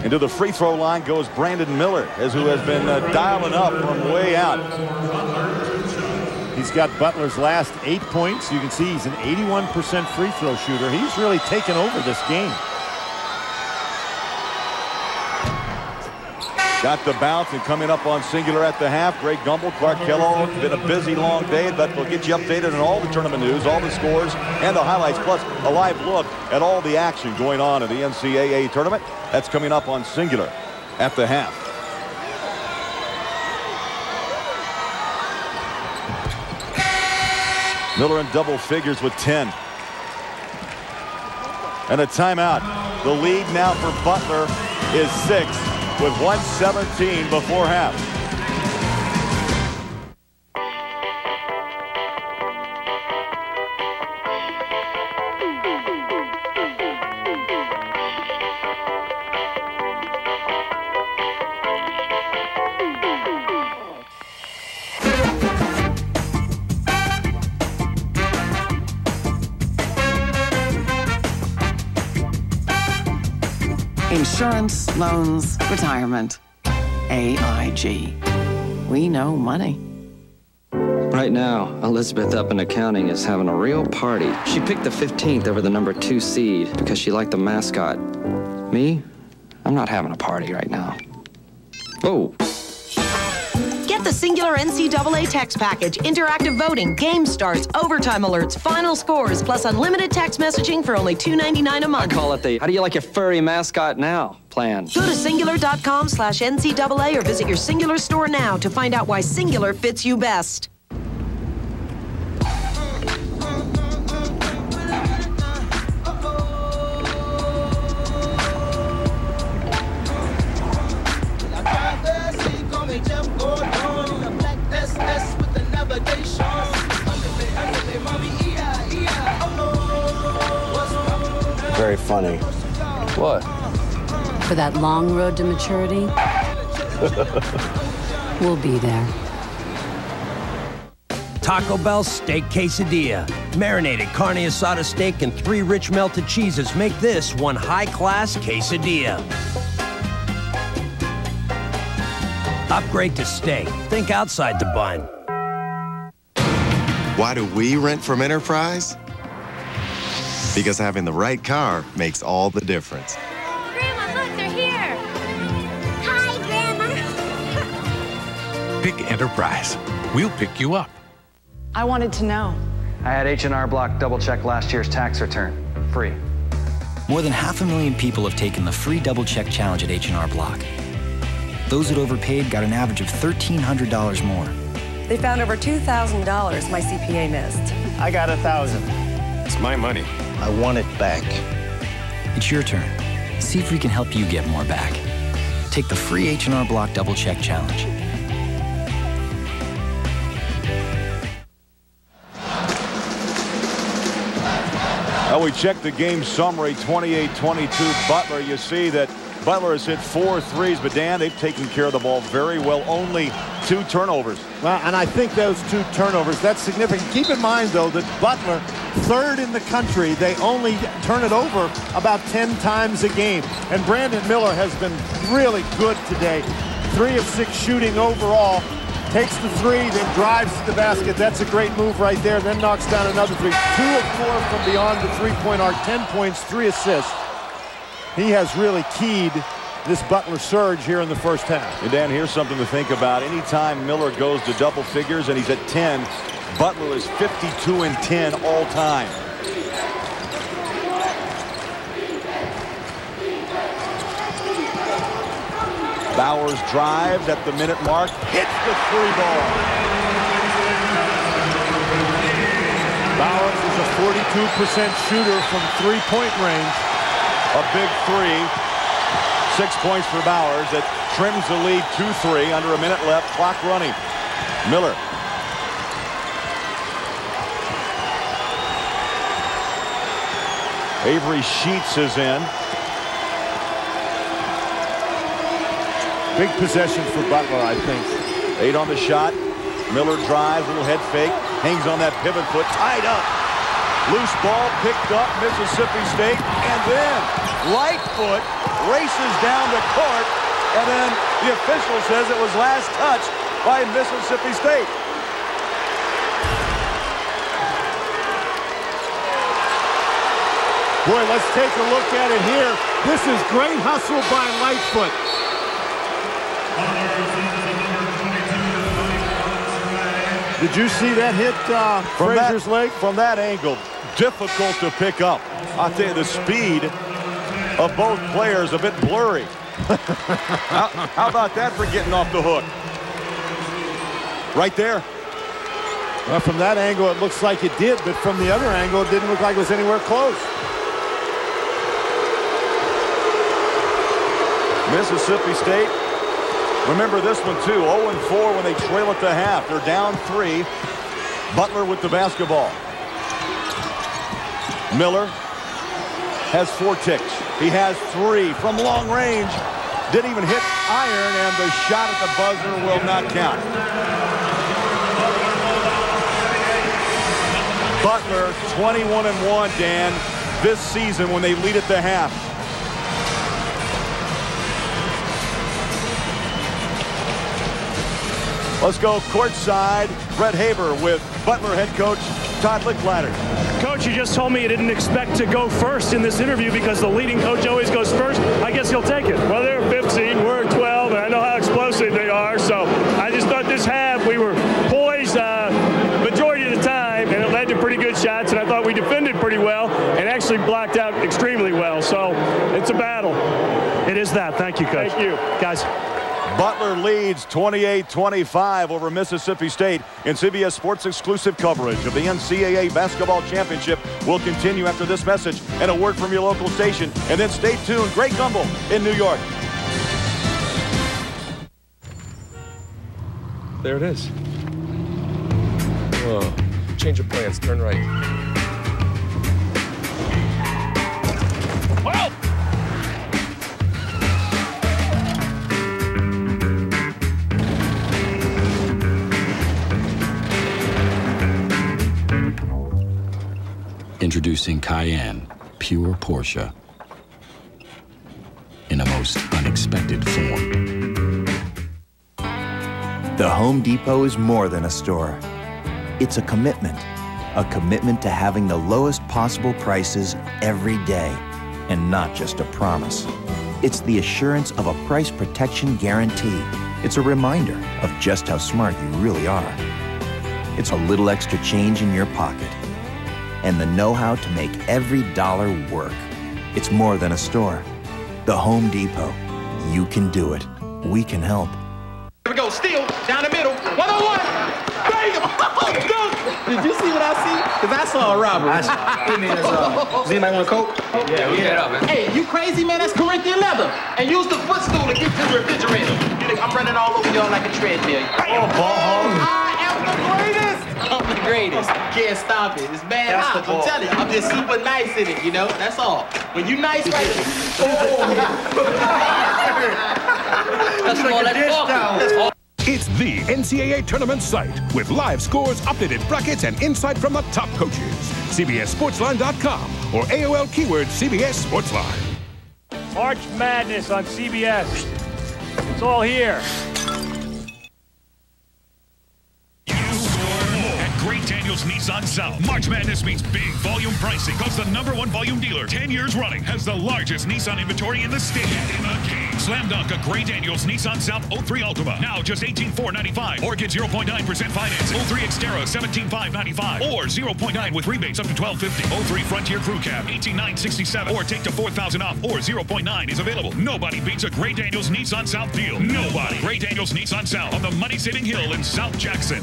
Into the free throw line goes Brandon Miller, who has been dialing up from way out. He's got Butler's last 8 points. You can see he's an 81% free throw shooter. He's really taken over this game. Got the bounce and coming up on singular at the half. Greg Gumbel, Clark Kellogg. Been a busy, long day, but we'll get you updated on all the tournament news, all the scores, and the highlights, plus a live look at all the action going on in the NCAA tournament. That's coming up on singular at the half. Miller in double figures with 10. And a timeout. The lead now for Butler is 6 with 1:17 before half. Insurance, loans, retirement. AIG. We know money. Right now, Elizabeth up in accounting is having a real party. She picked the 15th over the number 2 seed because she liked the mascot. Me? I'm not having a party right now. Oh. Get the Singular NCAA text package, interactive voting, game starts, overtime alerts, final scores, plus unlimited text messaging for only $2.99 a month. I call it the how do you like your furry mascot now plan. Go to singular.com/NCAA or visit your Singular store now to find out why Singular fits you best. Very funny. What? For that long road to maturity, we'll be there. Taco Bell Steak Quesadilla. Marinated carne asada steak and 3 rich melted cheeses make this one high-class quesadilla. Upgrade to steak. Think outside the bun. Why do we rent from Enterprise? Because having the right car makes all the difference. Grandma, look, they're here. Hi, Grandma. Pick Enterprise. We'll pick you up. I wanted to know. I had H&R Block double-check last year's tax return. Free. More than 500,000 people have taken the free double-check challenge at H&R Block. Those that overpaid got an average of $1,300 more. They found over $2,000 my CPA missed. I got $1,000. It's my money. I want it back. It's your turn. See if we can help you get more back. Take the free H&R Block Double Check Challenge. Now we check the game summary, 28-22 Butler. You see that Butler has hit 4 threes, but Dan, they've taken care of the ball very well. Only 2 turnovers. Well, and I think those 2 turnovers, that's significant. Keep in mind, though, that Butler, 3rd in the country, they only turn it over about 10 times a game. And Brandon Miller has been really good today. 3 of 6 shooting overall. Takes the 3, then drives to the basket. That's a great move right there. Then knocks down another 3. 2 of 4 from beyond the three-point arc. 10 points, 3 assists. He has really keyed this Butler surge here in the first half. And Dan, here's something to think about. Anytime Miller goes to double figures and he's at 10, Butler is 52 and 10 all time. Bowers drives at the minute mark, hits the 3 ball. Bowers is a 42% shooter from three-point range. A big 3. 6 points for Bowers. That trims the lead 2-3. Under a minute left. Clock running. Miller. Avery Sheets is in. Big possession for Butler, I think. 8 on the shot. Miller drives, little head fake. Hangs on that pivot foot. Tied up. Loose ball picked up, Mississippi State. And then Lightfoot races down the court. And then the official says it was last touched by Mississippi State. Boy, let's take a look at it here. This is great hustle by Lightfoot. Did you see that hit Frazier's leg? From that angle, difficult to pick up. I'll tell you, the speed of both players a bit blurry. How about that for getting off the hook? Right there. Well, from that angle, it looks like it did, but from the other angle, it didn't look like it was anywhere close. Mississippi State, remember this one too, 0-4 when they trail at the half. They're down 3. Butler with the basketball. Miller has 4 ticks. He has 3 from long range. Didn't even hit iron, and the shot at the buzzer will not count. Butler 21-1, Dan, this season when they lead at the half. Let's go courtside. Brett Haber with Butler head coach Todd Licklider. Coach, you just told me you didn't expect to go first in this interview because the leading coach always goes first. I guess he'll take it. Well, they're 15, we're 12, and I know how explosive they are. So I just thought this half we were poised majority of the time, and it led to pretty good shots. And I thought we defended pretty well and actually blocked out extremely well. So it's a battle. It is that. Thank you, Coach. Thank you, guys. Butler leads 28-25 over Mississippi State, and CBS Sports exclusive coverage of the NCAA Basketball Championship will continue after this message and a word from your local station. And then stay tuned. Greg Gumbel in New York. There it is. Whoa. Change of plans. Turn right. Whoa! Introducing Cayenne, pure Porsche, in a most unexpected form. The Home Depot is more than a store. It's a commitment to having the lowest possible prices every day, and not just a promise. It's the assurance of a price protection guarantee. It's a reminder of just how smart you really are. It's a little extra change in your pocket, and the know-how to make every dollar work. It's more than a store. The Home Depot. You can do it. We can help. Here we go, steal, down the middle, 1-on-1. Bang! Oh, dunk! Did you see what I see? Because I saw a robbery. Does anybody want a Coke? Yeah, we get up, man. Hey, you crazy, man? That's Corinthian leather. And use the footstool to get to the refrigerator. I'm running all over y'all like a treadmill. Oh, ball hog. I am the greatest. I'm the greatest. Can't stop it. It's bad hot. I'm telling you. I'm just super nice in it, you know? That's all. When you nice right That's all that talking. It's the NCAA tournament site with live scores, updated brackets, and insight from the top coaches. CBSSportsline.com or AOL keyword CBS Sportsline. March Madness on CBS. It's all here. Great Daniels Nissan South. March Madness means big volume pricing because the #1 volume dealer 10 years running has the largest Nissan inventory in the state. In the game. Slam dunk a Great Daniels Nissan South 03 Ultima. Now just $18,495 or get 0.9% finance. 03 Xterra $17,595 or 0.9 with rebates up to $1250. 03 Frontier Crew Cab $18,967 or take to $4,000 off or 0.9 is available. Nobody beats a Great Daniels Nissan South deal. Nobody. Great Daniels Nissan South on the money-saving hill in South Jackson.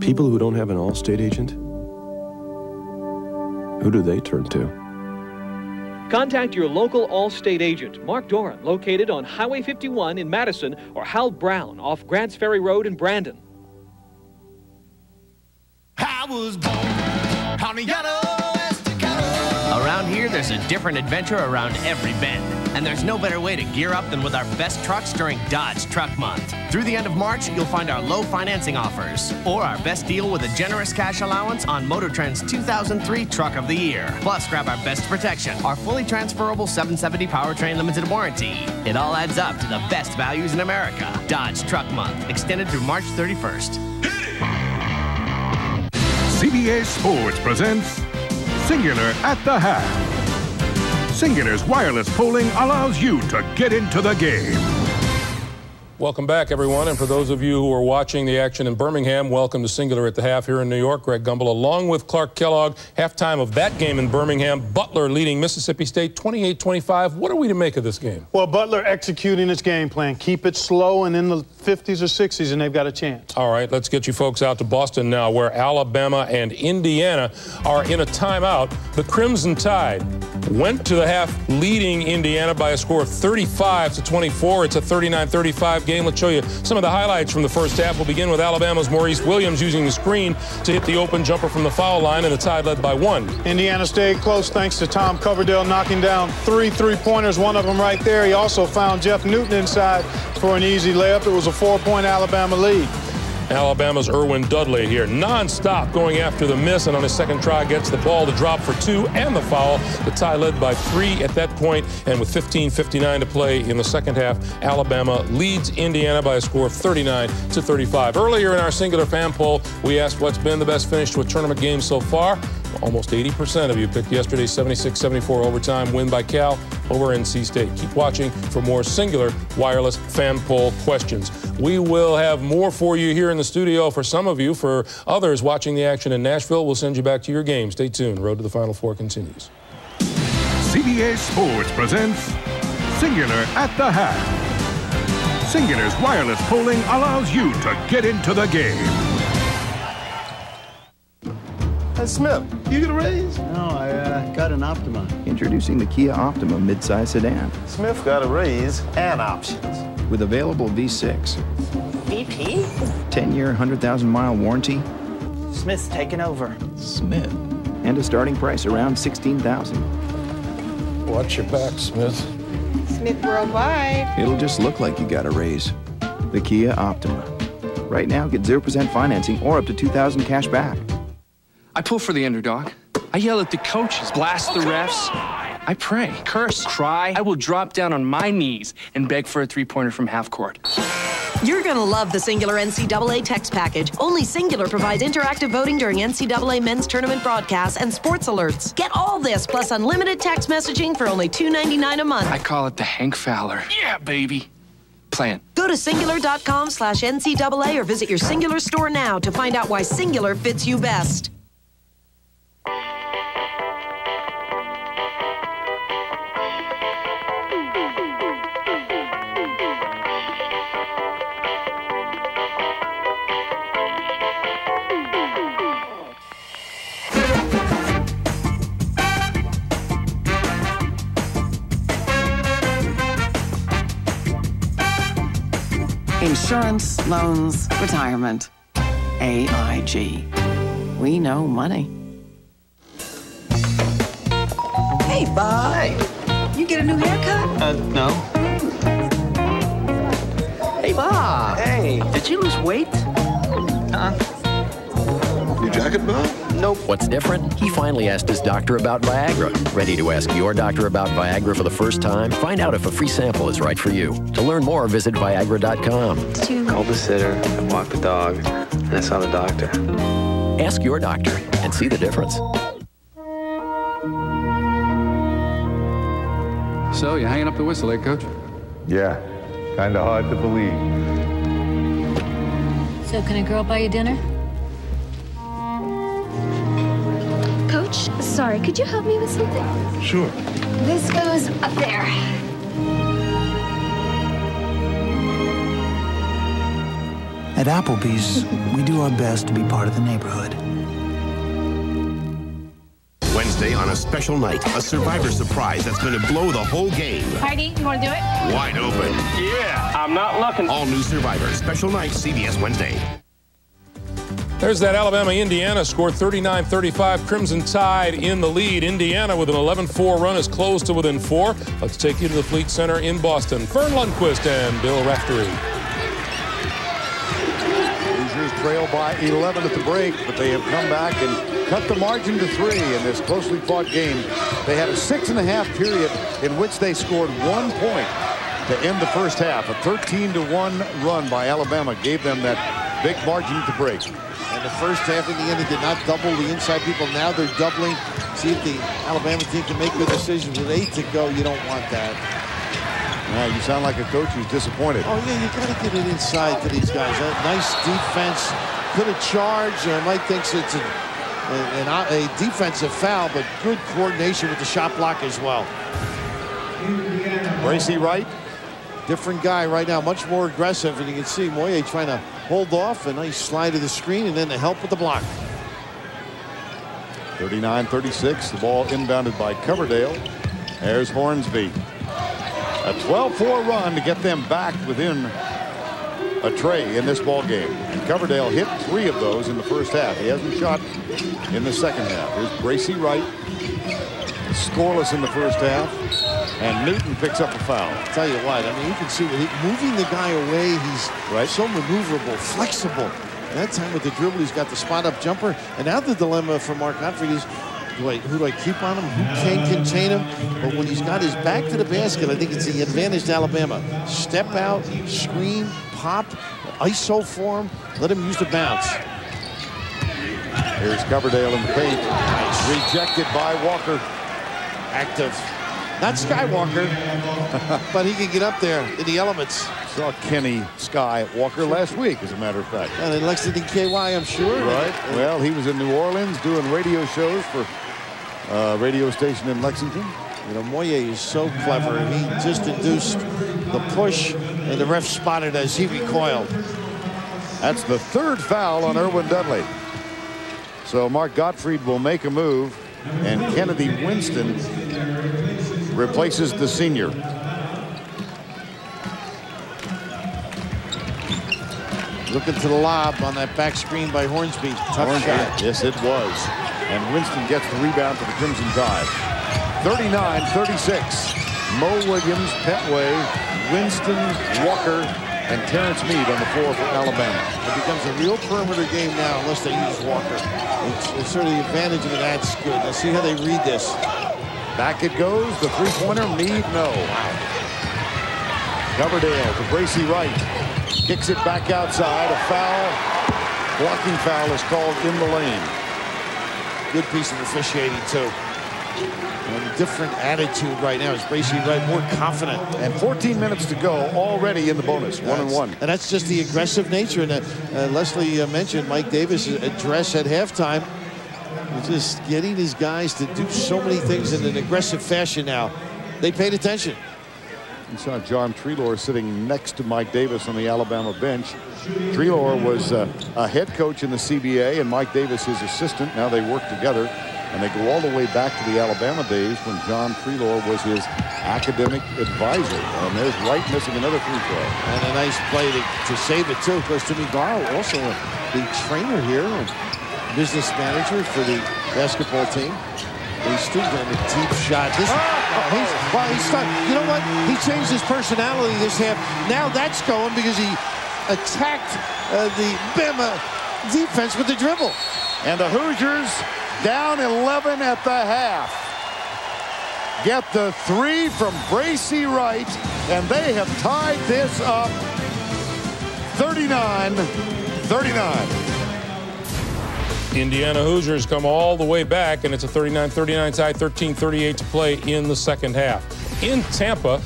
People who don't have an Allstate agent, who do they turn to? Contact your local Allstate agent, Mark Doran, located on Highway 51 in Madison, or Hal Brown off Grants Ferry Road in Brandon. I was born on the Around here, there's a different adventure around every bend. And there's no better way to gear up than with our best trucks during Dodge Truck Month. Through the end of March, you'll find our low financing offers, or our best deal with a generous cash allowance on Motor Trend's 2003 Truck of the Year. Plus, grab our best protection, our fully transferable 770 powertrain limited warranty. It all adds up to the best values in America. Dodge Truck Month, extended through March 31st. CBS Sports presents Singular at the Half. Singular's wireless polling allows you to get into the game. Welcome back, everyone. And for those of you who are watching the action in Birmingham, welcome to Singular at the Half here in New York. Greg Gumbel along with Clark Kellogg. Halftime of that game in Birmingham. Butler leading Mississippi State 28-25. What are we to make of this game? Well, Butler executing its game plan. Keep it slow and in the 50s or 60s, and they've got a chance. All right, let's get you folks out to Boston now, where Alabama and Indiana are in a timeout. The Crimson Tide went to the half leading Indiana by a score of 35-24. It's a 39-35 game. Let's show you some of the highlights from the first half. We'll begin with Alabama's Maurice Williams using the screen to hit the open jumper from the foul line, and the Tide led by 1. Indiana stayed close thanks to Tom Coverdale knocking down 3 3-pointers, one of them right there. He also found Jeff Newton inside for an easy layup. It was a 4-point Alabama lead. Alabama's Erwin Dudley here, non-stop going after the miss, and on his second try gets the ball to drop for 2 and the foul. The Tide led by 3 at that point, and with 15:59 to play in the second half, Alabama leads Indiana by a score of 39-35. Earlier in our Singular fan poll, we asked what's been the best finish to a tournament game so far. Almost 80% of you picked yesterday's 76-74 overtime win by Cal over NC State. Keep watching for more Singular wireless fan poll questions. We will have more for you here in the studio for some of you. For others watching the action in Nashville, we'll send you back to your game. Stay tuned. Road to the Final Four continues. CBS Sports presents Singular at the Half. Singular's wireless polling allows you to get into the game. Hey, Smith, you get a raise? No, I got an Optima. Introducing the Kia Optima midsize sedan. Smith got a raise and options. With available V6. VP? 10-year, 100,000-mile warranty. Smith's taking over. Smith. And a starting price around $16,000. Watch your back, Smith. Smith Worldwide. It'll just look like you got a raise. The Kia Optima. Right now, get 0% financing or up to $2,000 cash back. I pull for the underdog. I yell at the coaches, blast the refs. I pray, curse, cry. I will drop down on my knees and beg for a three-pointer from half court. You're going to love the Singular NCAA text package. Only Singular provides interactive voting during NCAA men's tournament broadcasts and sports alerts. Get all this plus unlimited text messaging for only $2.99 a month. I call it the Hank Fowler. Yeah, baby. Plan. Go to singular.com/NCAA or visit your Singular store now to find out why Singular fits you best. Insurance, loans, retirement. AIG. We know money. Hey, Bob. Hey. You get a new haircut? No. Hey, Bob. Hey. Did you lose weight? Your jacket, Bob? Nope. What's different? He finally asked his doctor about Viagra. Ready to ask your doctor about Viagra for the first time? Find out if a free sample is right for you. To learn more, visit Viagra.com. Called the sitter, I walked the dog, and I saw the doctor. Ask your doctor and see the difference. So, you hanging up the whistle, eh, Coach? Yeah, kind of hard to believe. So can a girl buy you dinner? Coach, sorry, could you help me with something? Sure. This goes up there. At Applebee's, we do our best to be part of the neighborhood. Wednesday on a special night, a Survivor surprise that's going to blow the whole game. Heidi, you want to do it? Wide open. Yeah, I'm not looking. All new Survivor, special night, CBS Wednesday. There's that Alabama-Indiana score, 39-35. Crimson Tide in the lead. Indiana with an 11-4 run is close to within 4. Let's take you to the Fleet Center in Boston. Fern Lundquist and Bill Raftery. Hoosiers trail by 11 at the break, but they have come back and cut the margin to 3 in this closely fought game. They had a 6.5 period in which they scored 1 point to end the first half. A 13-1 run by Alabama gave them that big margin to break. And the first half, Indiana did not double the inside people. Now they're doubling. See if the Alabama team can make good decisions with 8 to go. You don't want that. Yeah, you sound like a coach who's disappointed. Oh, yeah, you got to get it inside to these guys. A nice defense. Could have charged. Mike thinks it's a defensive foul, but good coordination with the shot block as well. Bracy Wright. Different guy right now, much more aggressive, and you can see Moye trying to hold off. A nice slide to the screen, and then the help with the block. 39-36, the ball inbounded by Coverdale. There's Hornsby. A 12-4 run to get them back within a tray in this ball game. And Coverdale hit 3 of those in the first half. He hasn't shot in the second half. Here's Bracy Wright, scoreless in the first half. And Newton picks up a foul. I'll tell you what, I mean, you can see moving the guy away, he's so maneuverable, flexible. That time with the dribble, he's got the spot-up jumper. And now the dilemma for Mark Humphrey is, who do I keep on him? Who can contain him? But when he's got his back to the basket, I think it's the advantage to Alabama. Step out, screen, pop, ISO for him, let him use the bounce. Here's Coverdale in the paint. Nice. Rejected by Walker. Active. Not Skywalker, but he can get up there in the elements. Saw Kenny Skywalker last week, as a matter of fact. And in Lexington, KY, I'm sure. Right. Well, he was in New Orleans doing radio shows for a radio station in Lexington. You know, Moye is so clever. He just induced the push, and the ref spotted as he recoiled. That's the 3rd foul on Erwin Dudley. So Mark Gottfried will make a move, and Kennedy Winston replaces the senior. Looking to the lob on that back screen by Hornsby. Tough shot. Yes, it was. And Winston gets the rebound for the Crimson Tide. 39-36. Mo Williams, Petway, Winston, Walker, and Terrence Mead on the floor for Alabama. It becomes a real perimeter game now unless they use Walker. It's sort of the advantage of that's good. Let's see how they read this. Back it goes. The three-pointer. Mead, no. Wow. Coverdale to Bracy Wright. Kicks it back outside. A foul. Blocking foul is called in the lane. Good piece of officiating, too. And a different attitude right now. Is Bracy Wright more confident? And 14 minutes to go already in the bonus. 1-1. And that's just the aggressive nature. And Leslie mentioned Mike Davis' address at halftime. He's just getting his guys to do so many things in an aggressive fashion now. They paid attention. You saw John Treelor sitting next to Mike Davis on the Alabama bench. Treelor was a head coach in the CBA, and Mike Davis his assistant. Now they work together. And they go all the way back to the Alabama days when John Treloar was his academic advisor. And there's Wright missing another free throw. And a nice play to save it, too. Of course, Timmy Garl, also the trainer here and business manager for the basketball team. He's still getting a deep shot. He's stuck. You know what? He changed his personality this half. Now that's going because he attacked the Bama defense with the dribble. And the Hoosiers down 11 at the half. Get the three from Bracy Wright, and they have tied this up 39-39. Indiana Hoosiers come all the way back, and it's a 39-39 tie, 13:38 to play in the second half. In Tampa,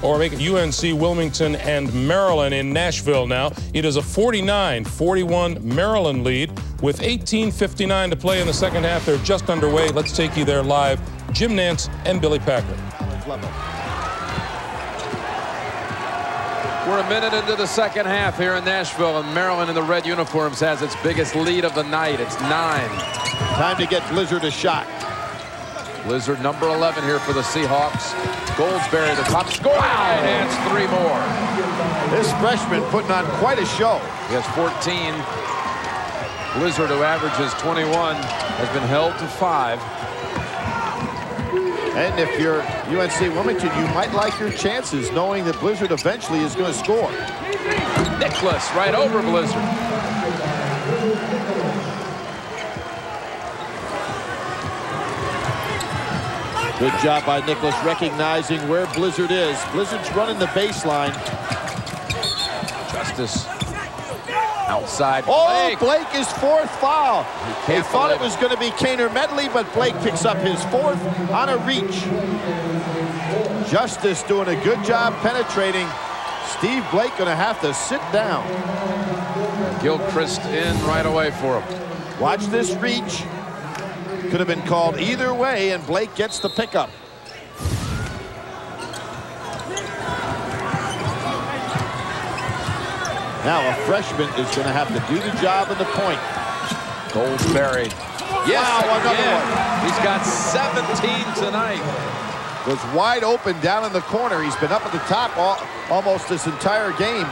or make it UNC, Wilmington, and Maryland in Nashville now. It is a 49-41 Maryland lead with 18:59 to play in the second half. They're just underway. Let's take you there live. Jim Nantz and Billy Packer. We're a minute into the second half here in Nashville, and Maryland in the red uniforms has its biggest lead of the night. It's 9. Time to get Blizzard a shot. Blizzard number 11 here for the Seahawks. Goldsberry, the top scorer, and adds 3 more. This freshman putting on quite a show. He has 14. Blizzard, who averages 21, has been held to 5. And if you're UNC Wilmington, you might like your chances knowing that Blizzard eventually is going to score. Nicholas right over Blizzard. Good job by Nicholas recognizing where Blizzard is. Blizzard's running the baseline. Justice outside. Oh, Blake is 4th foul. They thought it was going to be Kaner Medley, but Blake picks up his 4th on a reach. Justice doing a good job penetrating. Steve Blake going to have to sit down. Gilchrist in right away for him. Watch this reach. Could have been called either way, and Blake gets the pickup. Now a freshman is going to have to do the job in the point. Goldsberry. Yes, wow, another one. He's got 17 tonight. Was wide open down in the corner. He's been up at the top almost this entire game.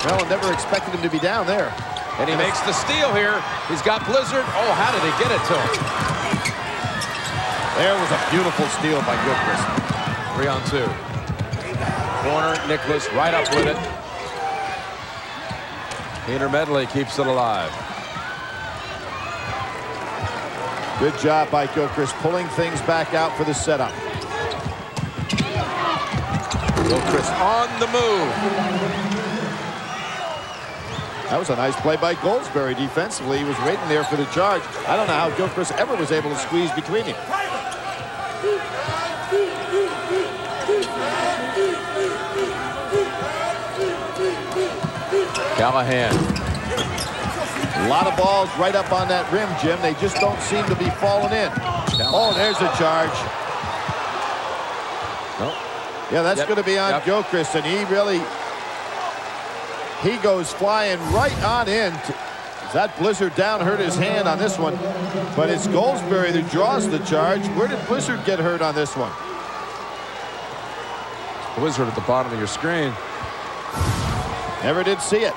Well, never expected him to be down there. And he makes the steal here. He's got Blizzard. Oh, how did he get it to him? There was a beautiful steal by Gilchrist. 3 on 2. Corner, Nicholas right up with it. Kaner Medley keeps it alive. Good job by Gilchrist pulling things back out for the setup. Gilchrist on the move. That was a nice play by Goldsberry defensively. He was waiting there for the charge. I don't know how Gilchrist ever was able to squeeze between him. Callahan. A lot of balls right up on that rim, Jim. They just don't seem to be falling in. Oh, there's a charge. Nope. Yeah, that's going to be on Gilchrist, and he goes flying right on in. That Blizzard down hurt his hand on this one, but it's Goldsberry that draws the charge. Where did Blizzard get hurt on this one? Blizzard at the bottom of your screen. Never did see it.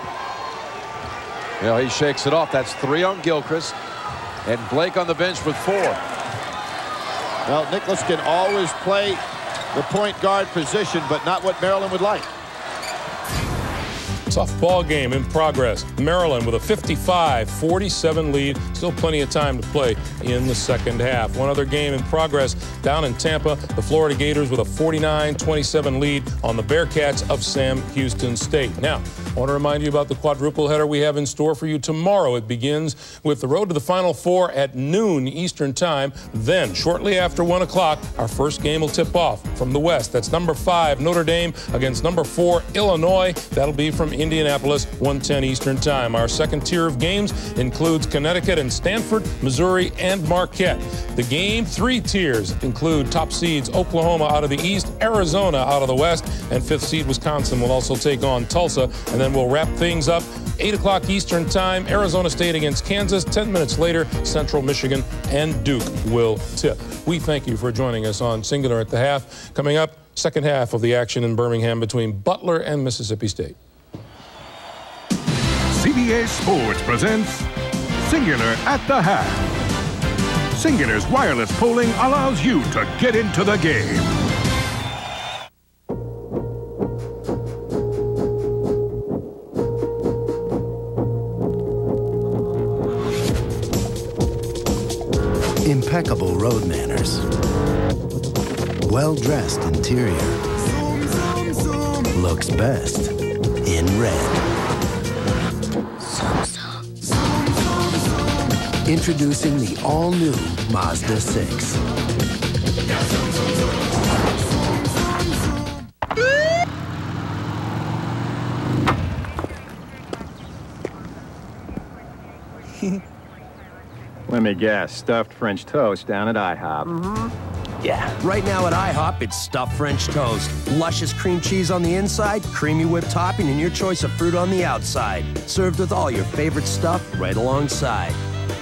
Well, he shakes it off. That's 3 on Gilchrist. And Blake on the bench with 4. Well, Nicholas can always play the point guard position, but not what Maryland would like. Tough ball game in progress. Maryland with a 55-47 lead. Still plenty of time to play in the second half. One other game in progress down in Tampa. The Florida Gators with a 49-27 lead on the Bearcats of Sam Houston State. Now, I want to remind you about the quadruple header we have in store for you tomorrow. It begins with the road to the Final Four at noon Eastern Time. Then, shortly after 1 o'clock, our first game will tip off from the West. That's number 5 Notre Dame against number 4 Illinois. That'll be from Indianapolis, 1:10 Eastern Time. Our second tier of games includes Connecticut and Stanford, Missouri, and Marquette. The game 3 tiers include top seeds Oklahoma out of the East, Arizona out of the West, and 5th seed Wisconsin will also take on Tulsa. And then we'll wrap things up 8 o'clock Eastern Time, Arizona State against Kansas. 10 minutes later, Central Michigan and Duke will tip. We thank you for joining us on Singular at the Half. Coming up, second half of the action in Birmingham between Butler and Mississippi State. CBS Sports presents Singular at the Half. Singular's wireless polling allows you to get into the game. Impeccable road manners. Well-dressed interior. Looks best in red. Introducing the all-new Mazda 6. Let me guess, stuffed French toast down at IHOP. Yeah, right now at IHOP, it's stuffed French toast. Luscious cream cheese on the inside, creamy whipped topping, and your choice of fruit on the outside. Served with all your favorite stuff right alongside.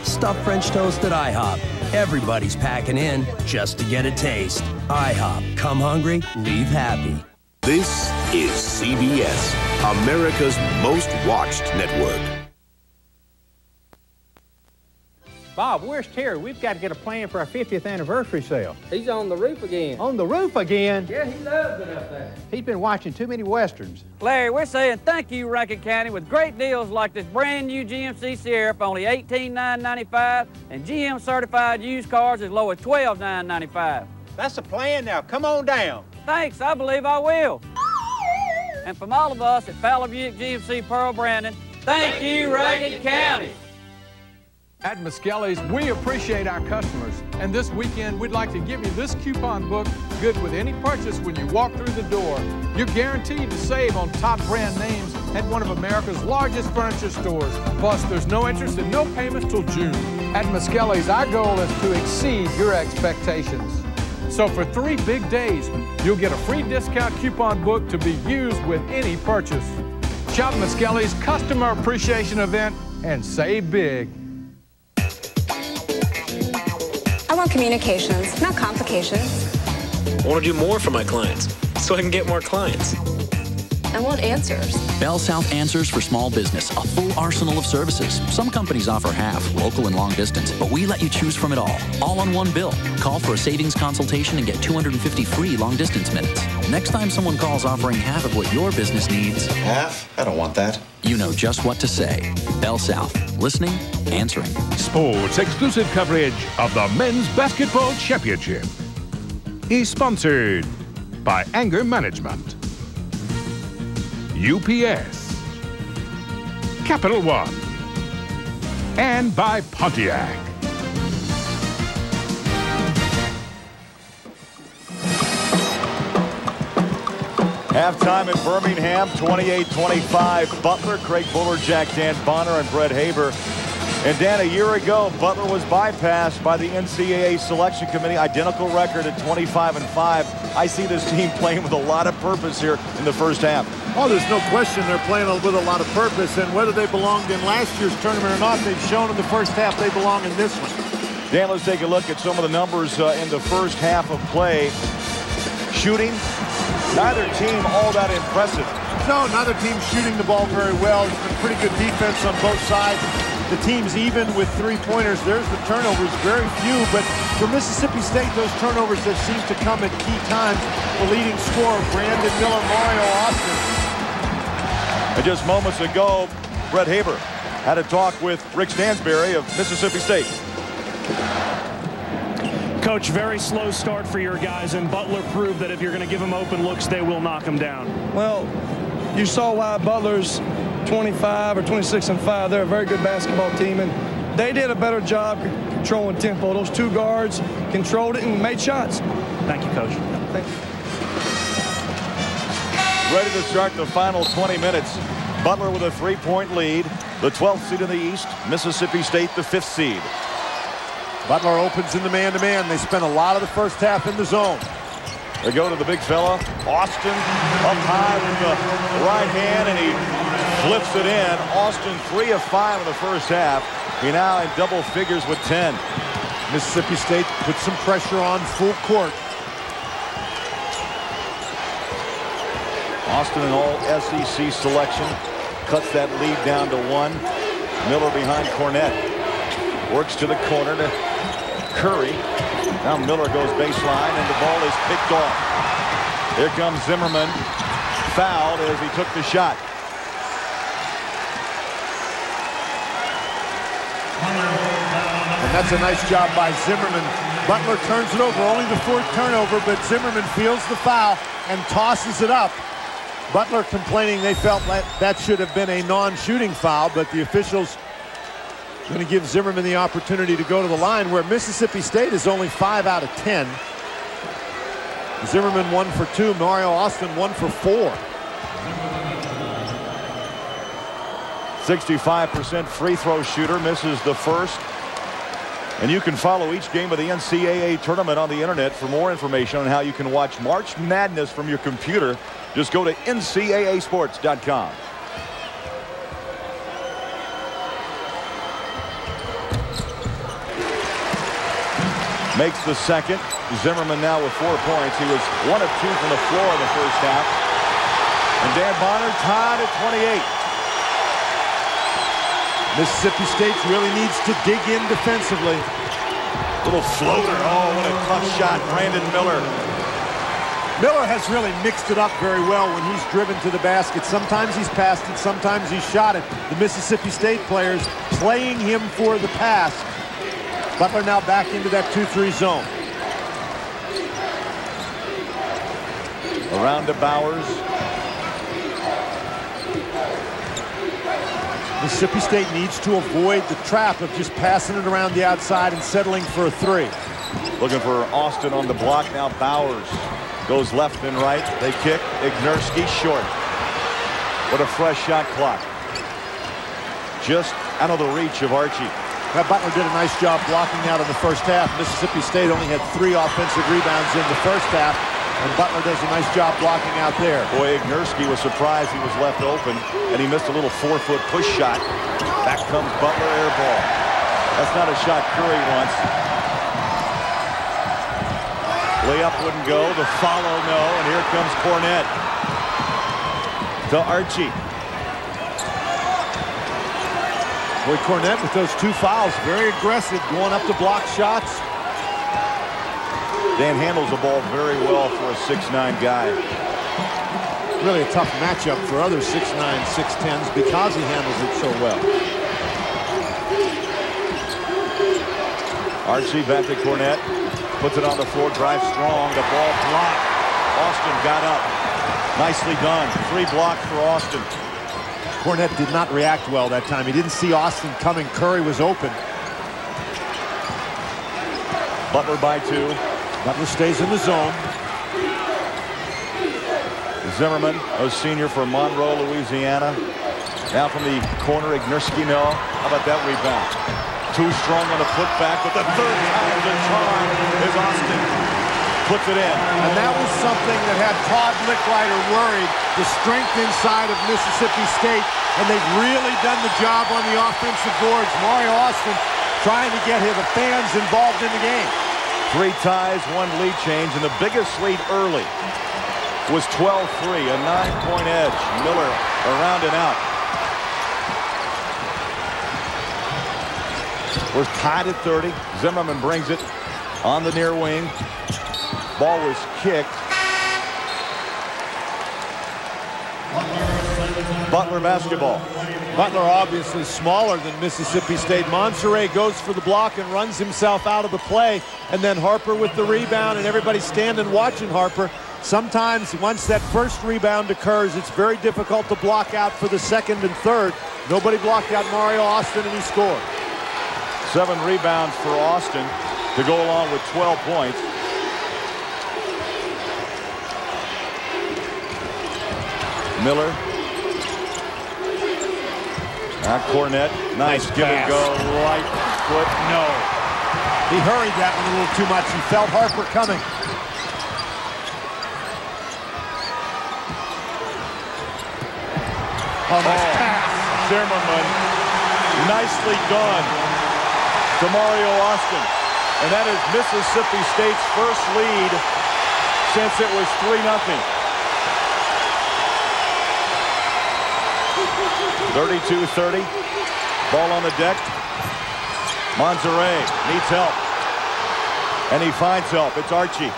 Stuffed French toast at IHOP. Everybody's packing in just to get a taste. IHOP. Come hungry, leave happy. This is CBS, America's most watched network. Bob, where's Terry? We've got to get a plan for our 50th anniversary sale. He's on the roof again. On the roof again? Yeah, he loves it up there. He's been watching too many Westerns. Larry, we're saying thank you, Rankin County, with great deals like this brand new GMC Sierra for only $18,995 and GM certified used cars as low as $12,995. That's the plan now. Come on down. Thanks, I believe I will. And from all of us at Fowler Buick GMC Pearl Brandon, thank you, Rankin County. At Miskelly's, we appreciate our customers, and this weekend we'd like to give you this coupon book, good with any purchase when you walk through the door. You're guaranteed to save on top brand names at one of America's largest furniture stores. Plus, there's no interest and no payments till June. At Miskelly's, our goal is to exceed your expectations. So for 3 big days, you'll get a free discount coupon book to be used with any purchase. Shop Miskelly's Customer Appreciation Event and save big. I want communications, not complications. I want to do more for my clients so I can get more clients. I want answers. Bell South Answers for Small Business, a full arsenal of services. Some companies offer half, local and long distance, but we let you choose from it all on one bill. Call for a savings consultation and get 250 free long distance minutes. Next time someone calls offering half of what your business needs. Half? I don't want that. You know just what to say. Bell South. Listening, answering. Sports exclusive coverage of the Men's Basketball Championship is sponsored by Anger Management, UPS, Capital One, and by Pontiac. Halftime in Birmingham, 28-25. Butler, Craig Buller, Jack Dan Bonner, and Brett Haber. And Dan, a year ago, Butler was bypassed by the NCAA Selection Committee. Identical record at 25-5. I see this team playing with a lot of purpose here in the first half. Oh, there's no question they're playing with a lot of purpose. And whether they belonged in last year's tournament or not, they've shown in the first half they belong in this one. Dan, let's take a look at some of the numbers in the first half of play. Shooting, neither team all that impressive. No, neither team shooting the ball very well. It's been pretty good defense on both sides. The team's even with three-pointers. There's the turnovers, very few. But for Mississippi State, those turnovers that seem to come at key times. The leading scorer, Brandon Miller, Mario Austin. And just moments ago, Brett Haber had a talk with Rick Stansberry of Mississippi State. Coach, very slow start for your guys, and Butler proved that if you're going to give them open looks, they will knock them down. Well, you saw why Butler's 25 or 26-5. They're a very good basketball team, and they did a better job controlling tempo. Those two guards controlled it and made shots. Thank you, Coach. Thank you. Ready to start the final 20 minutes. Butler with a 3-point lead. The 12th seed in the East. Mississippi State, the 5th seed. Butler opens in the man-to-man. They spent a lot of the first half in the zone. They go to the big fella. Austin up high with the right hand, and he Flips it in. Austin 3 of 5 in the first half. He now in double figures with 10. Mississippi State put some pressure on full court. Austin, an all SEC selection, cuts that lead down to 1. Miller behind Cornette. Works to the corner to Curry. Now Miller goes baseline, and the ball is picked off. Here comes Zimmerman. Fouled as he took the shot. And that's a nice job by Zimmerman. Butler turns it over, only the 4th turnover, but Zimmerman feels the foul and tosses it up. Butler complaining they felt that should have been a non-shooting foul, but the officials going to give Zimmerman the opportunity to go to the line, where Mississippi State is only 5 out of 10. Zimmerman 1 for 2, Mario Austin 1 for 4. 65% free throw shooter, misses the first. And you can follow each game of the NCAA tournament on the internet. For more information on how you can watch March Madness from your computer, just go to ncaasports.com. Makes the second. Zimmerman now with 4 points. He was 1 of 2 from the floor in the first half. And Dan Bonner tied at 28. Mississippi State really needs to dig in defensively. Little floater. Oh, what a tough shot. Brandon Miller. Miller has really mixed it up very well when he's driven to the basket. Sometimes he's passed it, sometimes he's shot it. The Mississippi State players playing him for the pass. Butler now back into that 2-3 zone. Around to Bowers. Mississippi State needs to avoid the trap of just passing it around the outside and settling for a 3. Looking for Austin on the block. Now Bowers goes left and right. They kick. Ignerski short. What a fresh shot clock. Just out of the reach of Archie. Butler did a nice job blocking out in the first half. Mississippi State only had 3 offensive rebounds in the first half, and Butler does a nice job blocking out there. Boy, Ignerski was surprised he was left open, and he missed a little 4-foot push shot. Back comes Butler, air ball. That's not a shot Curry wants. Layup wouldn't go. The follow, no. And here comes Cornette to Archie. Boy, Cornette with those 2 fouls, very aggressive, going up to block shots. Dan handles the ball very well for a 6'9 guy. Really a tough matchup for other 6'9", 6'10s because he handles it so well. Archie back to Cornette. Puts it on the floor, drives strong. The ball blocked. Austin got up. Nicely done. 3 blocks for Austin. Cornette did not react well that time. He didn't see Austin coming. Curry was open. Butler by 2. Butler stays in the zone. Zimmerman, a senior from Monroe, Louisiana. Now from the corner, Ignerski, no. How about that rebound? Too strong on the putback, but the 3rd time the charm is Austin. Puts it in. And that was something that had Todd Licklider worried, the strength inside of Mississippi State, and they've really done the job on the offensive boards. Mario Austin trying to get the fans involved in the game. 3 ties, 1 lead change, and the biggest lead early was 12-3, a 9-point edge. Miller around and out. We're tied at 30. Zimmerman brings it on the near wing. Ball was kicked. Butler basketball. Butler obviously smaller than Mississippi State. Monserrat goes for the block and runs himself out of the play. And then Harper with the rebound, and everybody standing watching Harper. Sometimes once that first rebound occurs, it's very difficult to block out for the 2nd and 3rd. Nobody blocked out Mario Austin, and he scored. 7 rebounds for Austin to go along with 12 points. Miller. Now Cornette. Nice give and go. Right foot. No. He hurried that one a little too much. He felt Harper coming. Oh, nice pass. Zimmerman. Nicely done to Mario Austin. And that is Mississippi State's first lead since it was 3-0. 32-30. Ball on the deck. Monterey needs help. And he finds help. It's Archie.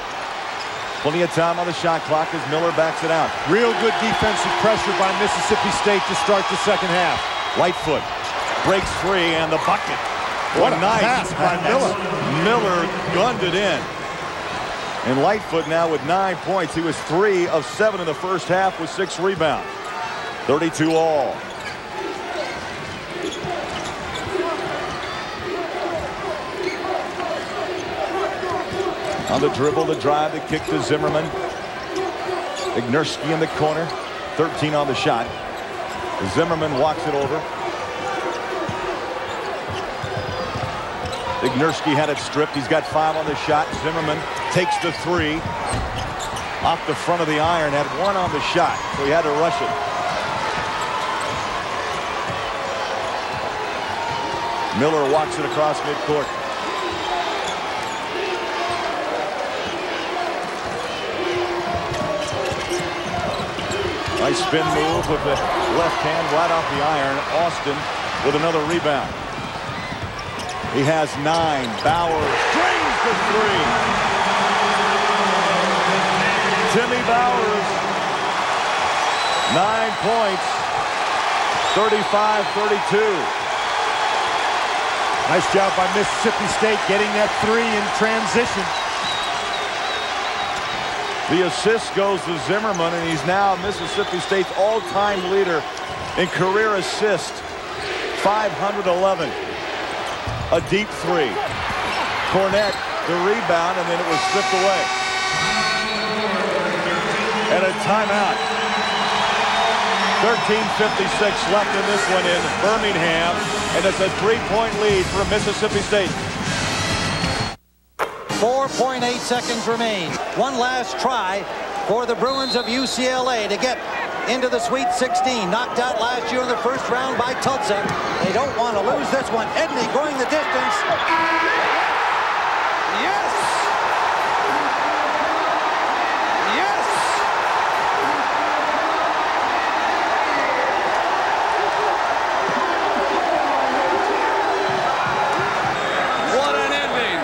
Plenty of time on the shot clock as Miller backs it out. Real good defensive pressure by Mississippi State to start the second half. Lightfoot breaks free and the bucket. What a nice pass by Miller. Miller gunned it in. And Lightfoot now with 9 points. He was 3 of 7 in the first half with 6 rebounds. 32 all. On the dribble, the drive, the kick to Zimmerman. Ignerski in the corner. 13 on the shot. Zimmerman walks it over. Ignerski had it stripped. He's got 5 on the shot. Zimmerman takes the 3. Off the front of the iron. Had 1 on the shot, so he had to rush it. Miller walks it across midcourt. Nice spin move with the left hand right off the iron. Austin with another rebound. He has 9. Bowers drains the 3. Timmy Bowers, 9 points, 35-32. Nice job by Mississippi State getting that 3 in transition. The assist goes to Zimmerman, and he's now Mississippi State's all-time leader in career assist. 511. A deep 3. Cornette, the rebound, and then it was stripped away. And a timeout. 13:56 left in this one in Birmingham, and it's a 3-point lead for Mississippi State. 4.8 seconds remain. One last try for the Bruins of UCLA to get into the Sweet 16. Knocked out last year in the first round by Tulsa. They don't want to lose this one. Edney going the distance. Yes! Yes! What an ending!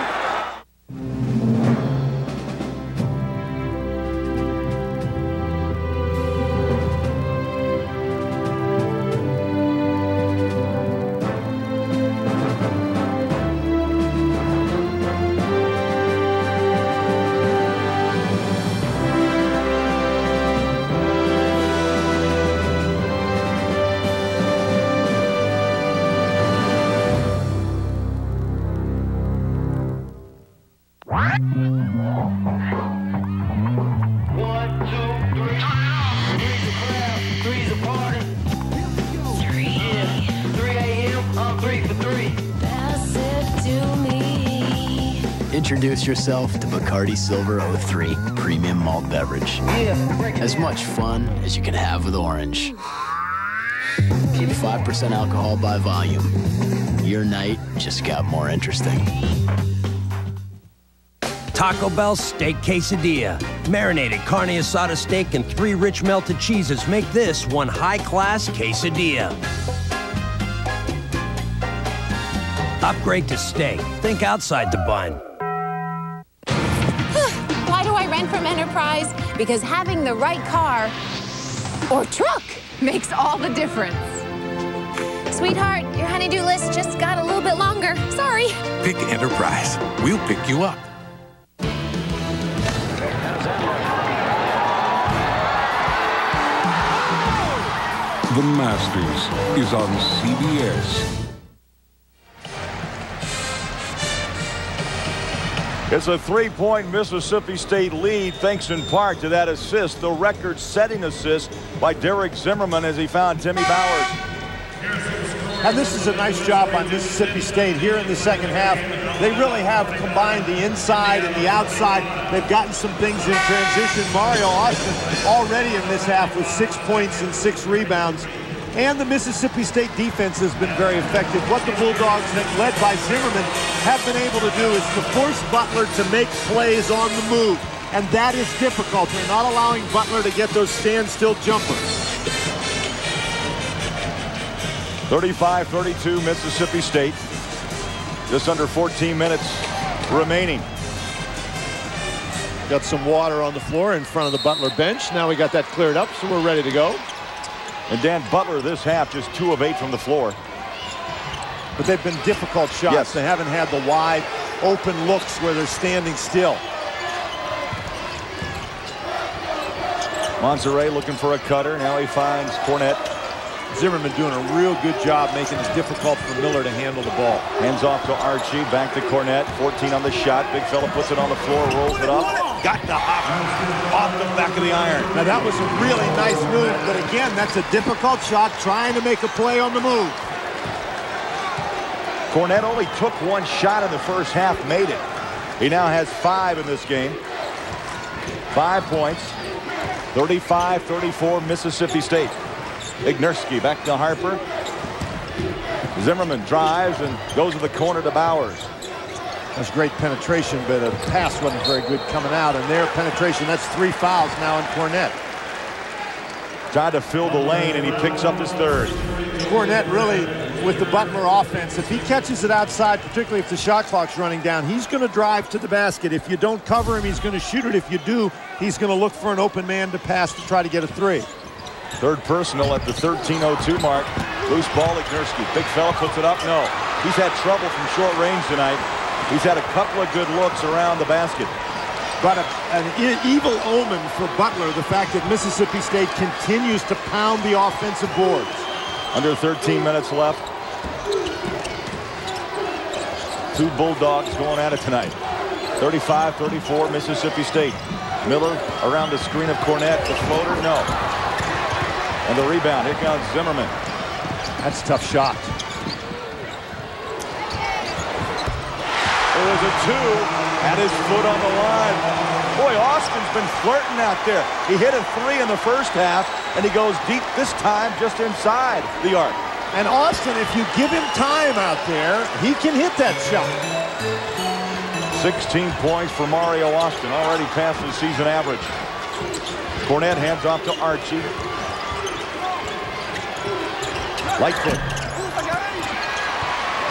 Introduce yourself to Bacardi Silver 03 Premium Malt Beverage. As much fun as you can have with orange. Keep 5% alcohol by volume. Your night just got more interesting. Taco Bell Steak Quesadilla. Marinated carne asada steak and 3 rich melted cheeses make this one high-class quesadilla. Upgrade to steak. Think outside the bun. Why do I rent from Enterprise? Because having the right car or truck makes all the difference. Sweetheart, your honey-do list just got a little bit longer. Sorry. Pick Enterprise. We'll pick you up. The Masters is on CBS. It's a 3-point Mississippi State lead, thanks in part to that assist, the record-setting assist by Derek Zimmerman as he found Timmy Bowers. And this is a nice job by Mississippi State here in the second half. They really have combined the inside and the outside. They've gotten some things in transition. Mario Austin already in this half with 6 points and 6 rebounds. And the Mississippi State defense has been very effective. What the Bulldogs, led by Zimmerman, have been able to do is to force Butler to make plays on the move. And that is difficult. They're not allowing Butler to get those standstill jumpers. 35-32 Mississippi State. Just under 14 minutes remaining. Got some water on the floor in front of the Butler bench. Now we got that cleared up, so we're ready to go. And Dan, Butler this half just 2 of 8 from the floor. But they've been difficult shots. Yes. They haven't had the wide open looks where they're standing still. Monserrat looking for a cutter. Now he finds Cornette. Zimmerman doing a real good job making it difficult for Miller to handle the ball. Hands off to Archie. Back to Cornette. 14 on the shot. Big fella puts it on the floor. Rolls it up. Got the hop off the back of the iron. Now that was a really nice move. But again, that's a difficult shot trying to make a play on the move. Cornette only took 1 shot in the first half. Made it. He now has 5 in this game. 5 points. 35-34 Mississippi State. Ignerski back to Harper. Zimmerman drives and goes to the corner to Bowers. That's great penetration, but the pass wasn't very good coming out. And their penetration, that's 3 fouls now in Cornette. Tried to fill the lane, and he picks up his 3rd. Cornette really, with the Butler offense, if he catches it outside, particularly if the shot clock's running down, he's going to drive to the basket. If you don't cover him, he's going to shoot it. If you do, he's going to look for an open man to pass to try to get a 3. 3rd personal at the 13:02 mark. Loose ball, Ignerski. Big fella puts it up. No. He's had trouble from short range tonight. He's had a couple of good looks around the basket. But an evil omen for Butler, the fact that Mississippi State continues to pound the offensive boards. Under 13 minutes left. 2 Bulldogs going at it tonight. 35-34 Mississippi State. Miller around the screen of Cornette. The floater, no. And the rebound, here comes Zimmerman. That's a tough shot. There was a 2, had his foot on the line. Boy, Austin's been flirting out there. He hit a 3 in the first half, and he goes deep this time just inside the arc. And Austin, if you give him time out there, he can hit that shot. 16 points for Mario Austin, already past the season average. Cornette hands off to Archie. Lightfoot.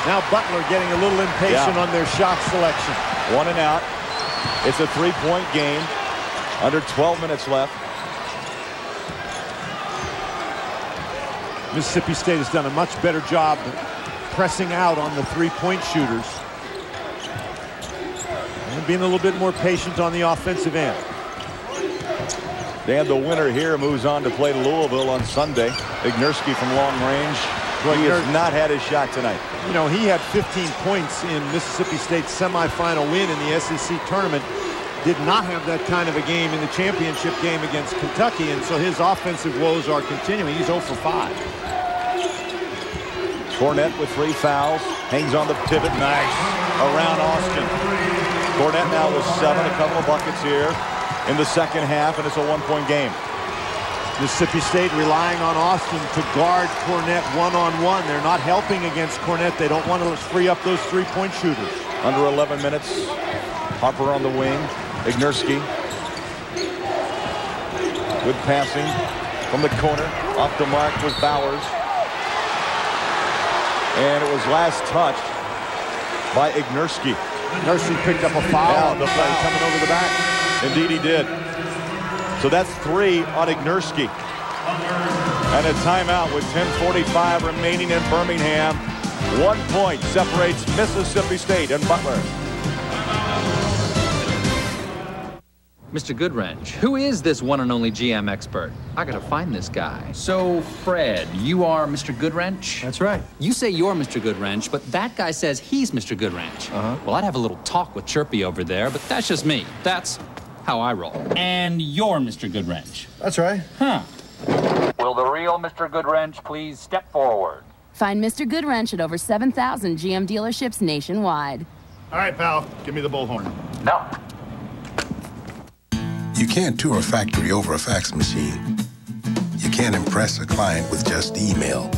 Now Butler getting a little impatient on their shot selection. 1 and out. It's a 3-point game. Under 12 minutes left. Mississippi State has done a much better job pressing out on the 3-point shooters. And being a little bit more patient on the offensive end. Dan, the winner here moves on to play Louisville on Sunday. Ignerski from long range. Well, he has not had his shot tonight. You know, he had 15 points in Mississippi State's semifinal win in the SEC tournament. Did not have that kind of a game in the championship game against Kentucky, and so his offensive woes are continuing. He's 0 for 5. Cornette with 3 fouls. Hangs on the pivot. Nice. Around Austin. Cornette now with 7. A couple of buckets here in the second half, and it's a 1-point game. Mississippi State relying on Austin to guard Cornette one-on-one. They're not helping against Cornette. They don't want to free up those 3-point shooters. Under 11 minutes. Harper on the wing. Ignerski. Good passing from the corner. Off the mark was Bowers. And it was last touched by Ignerski. Ignerski picked up a foul on the play coming over the back. Indeed he did. So that's 3 on Ignerski. And a timeout with 10:45 remaining in Birmingham. 1 point separates Mississippi State and Butler. Mr. Goodwrench, who is this one and only GM expert? I gotta find this guy. So, Fred, you are Mr. Goodwrench? That's right. You say you're Mr. Goodwrench, but that guy says he's Mr. Goodwrench. Well, I'd have a little talk with Chirpy over there, but that's just me. That's how I roll. And you're Mr. Goodwrench. That's right. Huh. Will the real Mr. Goodwrench please step forward? Find Mr. Goodwrench at over 7,000 GM dealerships nationwide. All right, pal. Give me the bullhorn. No. You can't tour a factory over a fax machine. You can't impress a client with just email.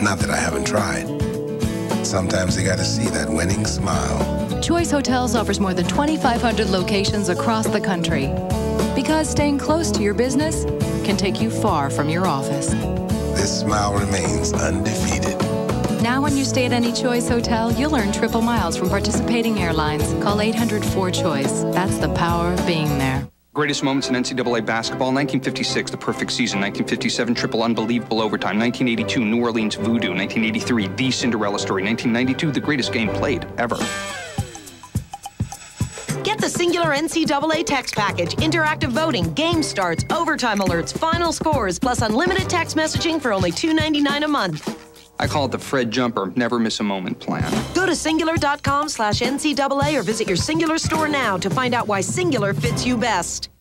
Not that I haven't tried. Sometimes they gotta see that winning smile. Choice Hotels offers more than 2,500 locations across the country. Because staying close to your business can take you far from your office. This smile remains undefeated. Now when you stay at any Choice Hotel, you'll earn triple miles from participating airlines. Call 800-4CHOICE. That's the power of being there. Greatest moments in NCAA basketball: 1956, the perfect season; 1957, triple unbelievable overtime; 1982, New Orleans voodoo; 1983, the Cinderella story; 1992, the greatest game played ever. Get the Singular NCAA text package, interactive voting, game starts, overtime alerts, final scores, plus unlimited text messaging for only $2.99 a month. I call it the Fred Jumper, never miss a moment plan. Go to singular.com/NCAA or visit your Singular store now to find out why Singular fits you best.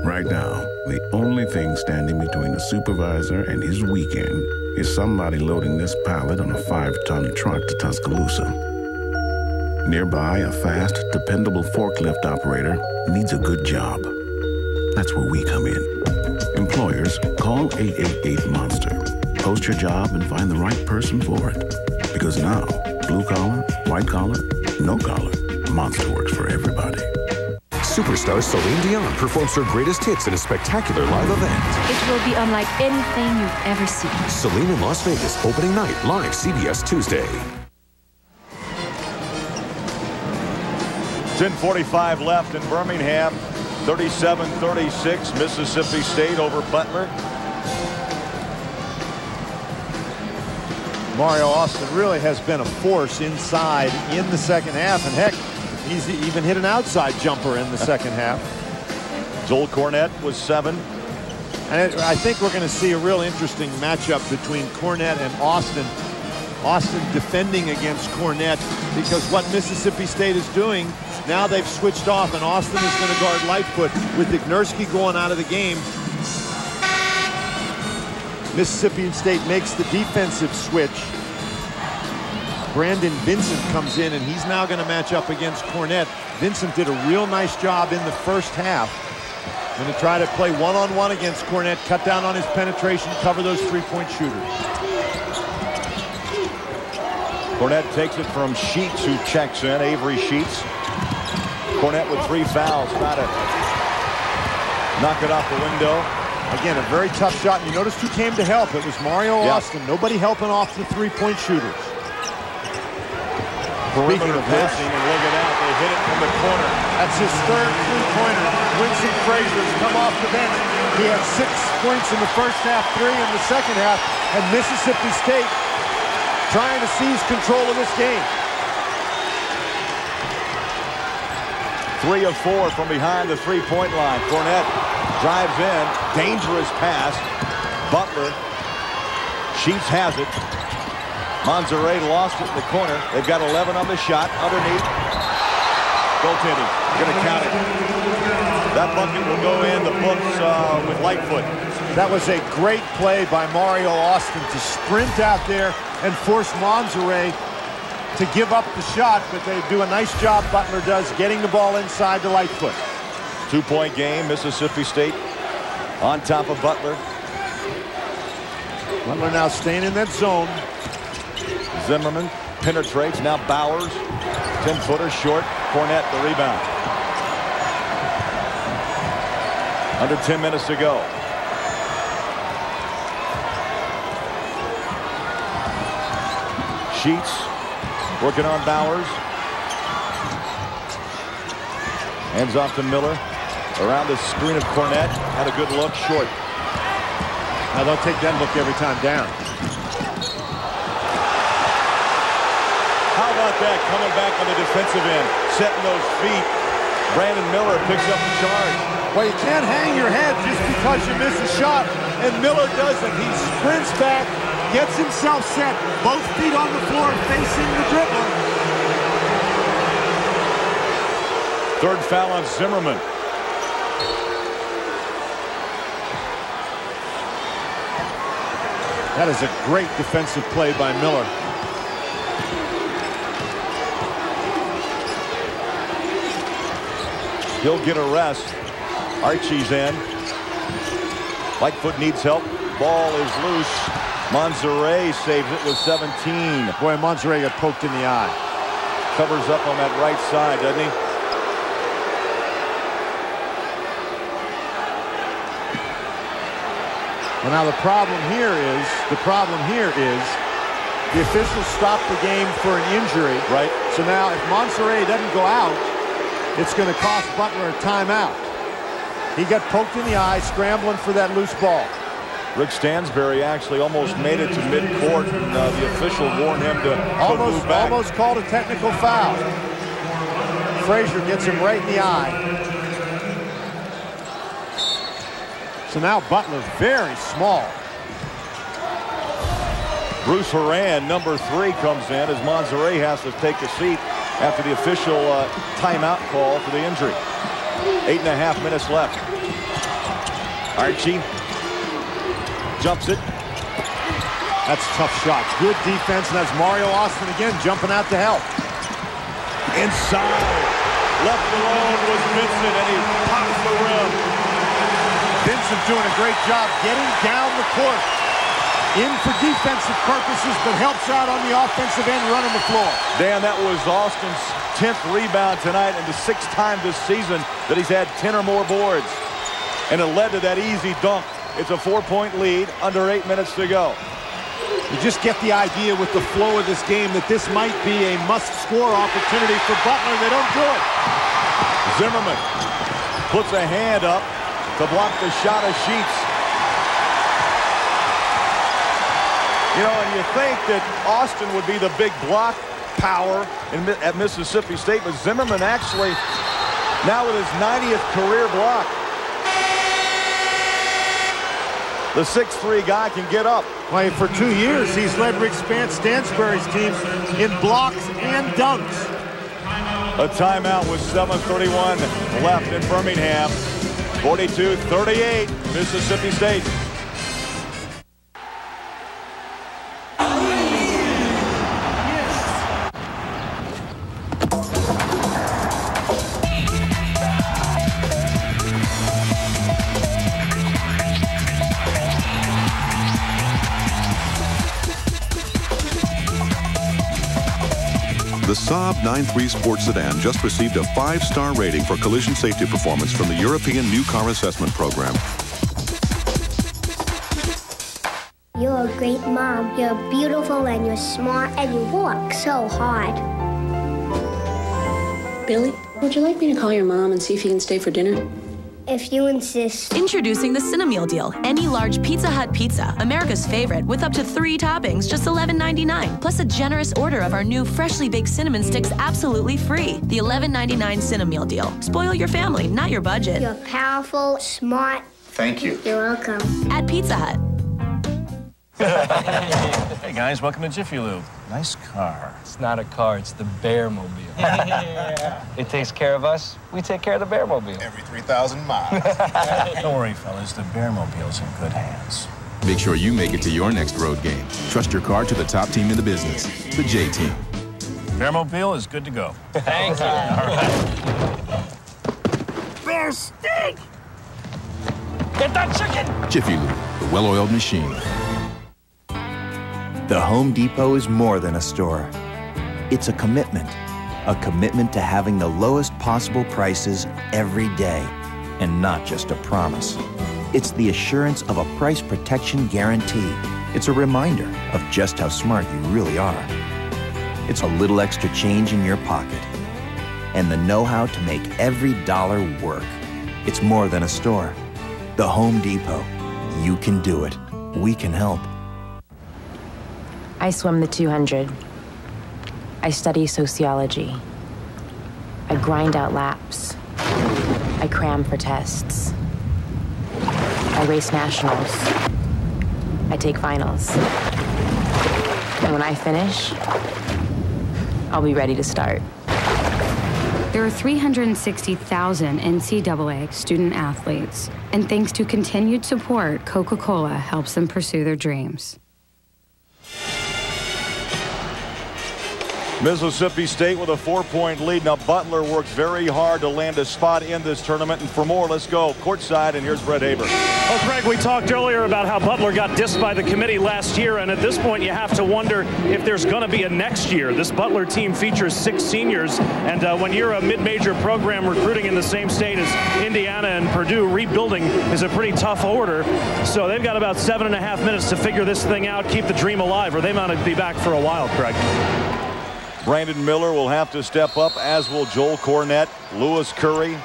Right now, the only thing standing between the supervisor and his weekend is somebody loading this pallet on a 5-ton truck to Tuscaloosa. Nearby, a fast, dependable forklift operator needs a good job. That's where we come in. Employers, call 888-MONSTER. Post your job and find the right person for it. Because now, blue collar, white collar, no collar, Monster works for everybody. Superstar Celine Dion performs her greatest hits in a spectacular live event. It will be unlike anything you've ever seen. Celine in Las Vegas, opening night, live CBS Tuesday. 10:45 left in Birmingham. 37-36, Mississippi State over Butler. Mario Austin really has been a force inside in the second half, and heck, he's even hit an outside jumper in the second half. Joel Cornette was 7. And I think we're going to see a real interesting matchup between Cornette and Austin. Austin defending against Cornette, because what Mississippi State is doing, now they've switched off, and Austin is going to guard Lightfoot with Ignerski going out of the game. Mississippi State makes the defensive switch. Brandon Vincent comes in, and he's now going to match up against Cornette. Vincent did a real nice job in the first half. Going to try to play one-on-one against Cornette, cut down on his penetration, cover those three-point shooters. Cornette takes it from Sheets, who checks in. Avery Sheets. Cornette with 3 fouls, trying to knock it off the window. Again, a very tough shot. And you noticed who came to help. It was Mario Austin. Nobody helping off the three-point shooters. Perimeter passing, and look at that. They hit it from the corner. That's his third three-pointer. Winston Fraser's come off the bench. He had 6 points in the first half, 3 in the second half. And Mississippi State trying to seize control of this game. 3 of 4 from behind the three-point line. Cornette drives in. Dangerous pass. Butler. Sheets has it. Monserrat lost it in the corner. They've got 11 on the shot. Underneath. Goaltending. Going to count it. That bucket will go in the books with Lightfoot. That was a great play by Mario Austin to sprint out there and force Monserrat to give up the shot, but they do a nice job, Butler does, getting the ball inside to Lightfoot. 2-point game, Mississippi State on top of Butler. Butler now staying in that zone. Zimmerman penetrates, now Bowers. 10-footer short, Cornette the rebound. Under 10 minutes to go. Sheets working on Bowers. Hands off to Miller. Around the screen of Cornette. Had a good look, short. Now they'll take that look every time down. How about that? Coming back on the defensive end. Setting those feet. Brandon Miller picks up the charge. Well, you can't hang your head just because you miss a shot. And Miller doesn't. He sprints back, gets himself set. Both feet on the floor facing the dribbler. Third foul on Zimmerman. That is a great defensive play by Miller. He'll get a rest. Archie's in. Lightfoot needs help. Ball is loose. Monserrat saves it with 17. Boy, Monserrat got poked in the eye. Covers up on that right side, doesn't he? Well, now the problem here is the officials stopped the game for an injury. Right. So now if Monserrat doesn't go out, it's going to cost Butler a timeout. He got poked in the eye, scrambling for that loose ball. Rick Stansbury actually almost made it to midcourt, and the official warned him to move back. Almost called a technical foul. Frazier gets him right in the eye. So now Butler very small. Bruce Horan, number 3, comes in as Monserrat has to take a seat after the official timeout call for the injury. 8.5 minutes left. Archie jumps it. That's a tough shot. Good defense, and that's Mario Austin again jumping out to help. Inside. Left alone was Vincent, and he pops the rim. Vincent doing a great job getting down the court. In for defensive purposes, but helps out on the offensive end running the floor. Dan, that was Austin's 10th rebound tonight and the 6th time this season that he's had 10 or more boards. And it led to that easy dunk. It's a 4-point lead, under 8 minutes to go. You just get the idea with the flow of this game that this might be a must-score opportunity for Butler. They don't do it. Zimmerman puts a hand up to block the shot of Sheets. You know, and you think that Austin would be the big block power at Mississippi State, but Zimmerman actually now with his 90th career block. The 6'3" guy can get up. Well, for 2 years, he's led Rick Stansbury's team in blocks and dunks. A timeout with 7:31 left in Birmingham. 42-38, Mississippi State. The Saab 9.3 Sports Sedan just received a 5-star rating for collision safety performance from the European New Car Assessment Program. You're a great mom. You're beautiful and you're smart and you work so hard. Billy, would you like me to call your mom and see if you can stay for dinner? If you insist. Introducing the Cinemeal Deal. Any large Pizza Hut pizza, America's favorite, with up to 3 toppings, just $11.99. Plus a generous order of our new freshly baked cinnamon sticks absolutely free. The $11.99 Cinemeal Deal. Spoil your family, not your budget. You're powerful, smart. Thank you. You're welcome. At Pizza Hut. Hey guys, welcome to Jiffy Lube. Nice car. It's not a car, it's the Bearmobile. Yeah. It takes care of us, we take care of the Bearmobile. Every 3,000 miles. Don't worry, fellas, the Bearmobile's in good hands. Make sure you make it to your next road game. Trust your car to the top team in the business, the J Team. Bearmobile is good to go. Thank you. All right. Bears stink! Get that chicken! Jiffy Lube, the well-oiled machine. The Home Depot is more than a store. It's a commitment to having the lowest possible prices every day, and not just a promise. It's the assurance of a price protection guarantee. It's a reminder of just how smart you really are. It's a little extra change in your pocket, and the know-how to make every dollar work. It's more than a store. The Home Depot. You can do it. We can help. I swim the 200. I study sociology. I grind out laps. I cram for tests. I race nationals. I take finals. And when I finish, I'll be ready to start. There are 360,000 NCAA student athletes, and thanks to continued support, Coca-Cola helps them pursue their dreams. Mississippi State with a 4-point lead. Now Butler works very hard to land a spot in this tournament. And for more, let's go courtside, and here's Brett Haber. Well, Craig, we talked earlier about how Butler got dissed by the committee last year, and at this point you have to wonder if there's going to be a next year. This Butler team features 6 seniors, and when you're a mid-major program recruiting in the same state as Indiana and Purdue, rebuilding is a pretty tough order. So they've got about 7.5 minutes to figure this thing out, keep the dream alive, or they might be back for a while, Craig. Brandon Miller will have to step up, as will Joel Cornette, Lewis Curry.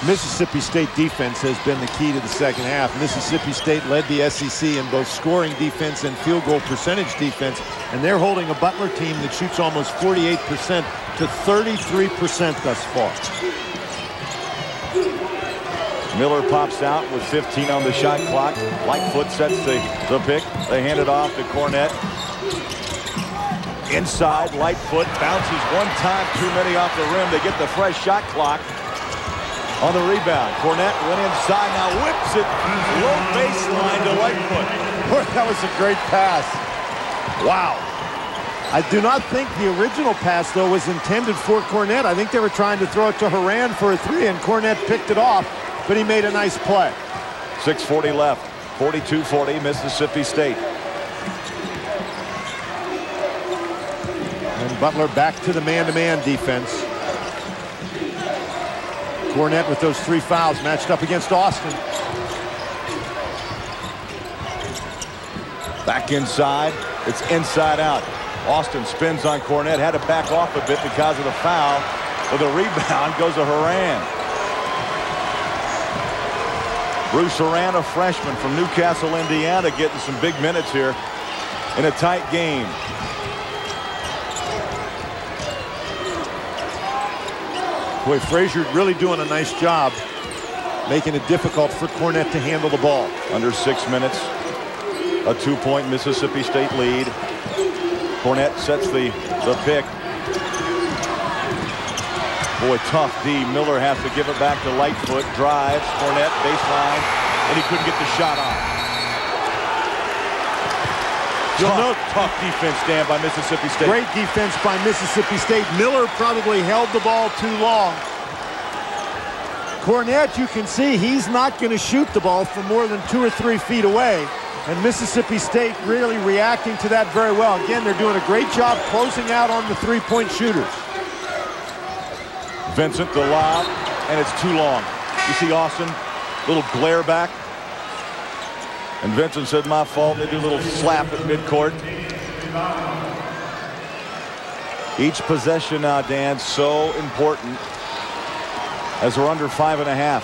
Mississippi State defense has been the key to the second half. Mississippi State led the SEC in both scoring defense and field goal percentage defense, and they're holding a Butler team that shoots almost 48% to 33% thus far. Miller pops out with 15 on the shot clock. Lightfoot sets the pick. They hand it off to Cornette. Inside, Lightfoot bounces one time too many off the rim. They get the fresh shot clock on the rebound. Cornette went inside, now whips it low baseline to Lightfoot. Boy, that was a great pass. Wow. I do not think the original pass, though, was intended for Cornette. I think they were trying to throw it to Horan for a 3, and Cornette picked it off, but he made a nice play. 6:40 left. 42-40, Mississippi State. And Butler back to the man-to-man defense. Cornette with those 3 fouls matched up against Austin. Back inside. It's inside out. Austin spins on Cornette. Had to back off a bit because of the foul. With a rebound goes to Horan. Bruce Horan, a freshman from Newcastle, Indiana, getting some big minutes here in a tight game. Boy, Frazier really doing a nice job making it difficult for Cornette to handle the ball. Under 6 minutes, a 2-point Mississippi State lead. Cornette sets the pick. Boy, tough D. Miller has to give it back to Lightfoot. Drives, Cornette, baseline, and he couldn't get the shot off. Tough defense, Dan, by Mississippi State. Great defense by Mississippi State. Miller probably held the ball too long. Cornette, you can see he's not going to shoot the ball from more than 2 or 3 feet away. And Mississippi State really reacting to that very well. Again, they're doing a great job closing out on the 3-point shooters. Vincent, the lob, and it's too long. You see Austin, little glare back. And Vincent said, my fault. They do a little slap at midcourt. Each possession now, Dan, so important as we're under 5.5.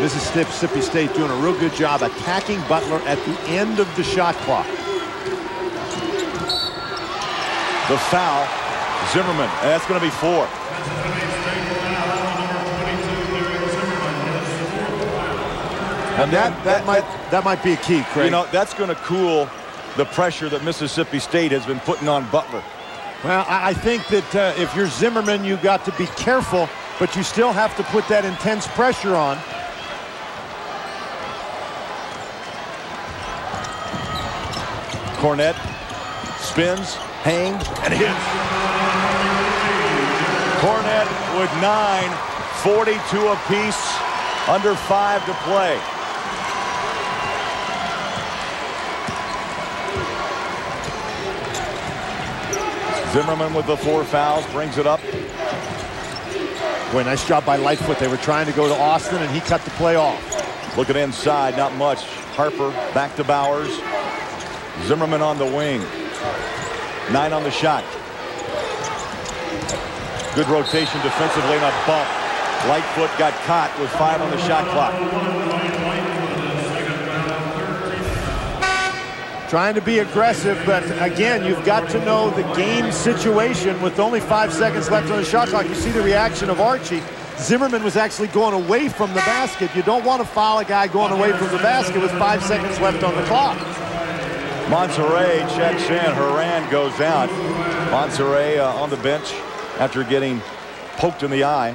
Mississippi State doing a real good job attacking Butler at the end of the shot clock. The foul, Zimmerman, and that's going to be 4. And that might be a key, Craig. You know, that's going to cool the pressure that Mississippi State has been putting on Butler. Well, I think that if you're Zimmerman, you've got to be careful, but you still have to put that intense pressure on. Cornette spins, hangs, and hits. Cornette with 9, 42 apiece, under 5 to play. Zimmerman with the 4 fouls, brings it up. Boy, nice job by Lightfoot. They were trying to go to Austin, and he cut the play off. Looking inside, not much. Harper back to Bowers. Zimmerman on the wing. 9 on the shot. Good rotation defensively and a bump. Lightfoot got caught with 5 on the shot clock. Trying to be aggressive, but again, you've got to know the game situation with only 5 seconds left on the shot clock. You see the reaction of Archie. Zimmerman was actually going away from the basket. You don't want to foul a guy going away from the basket with 5 seconds left on the clock. Monserrat checks in. Horan goes out. Monserrat on the bench after getting poked in the eye.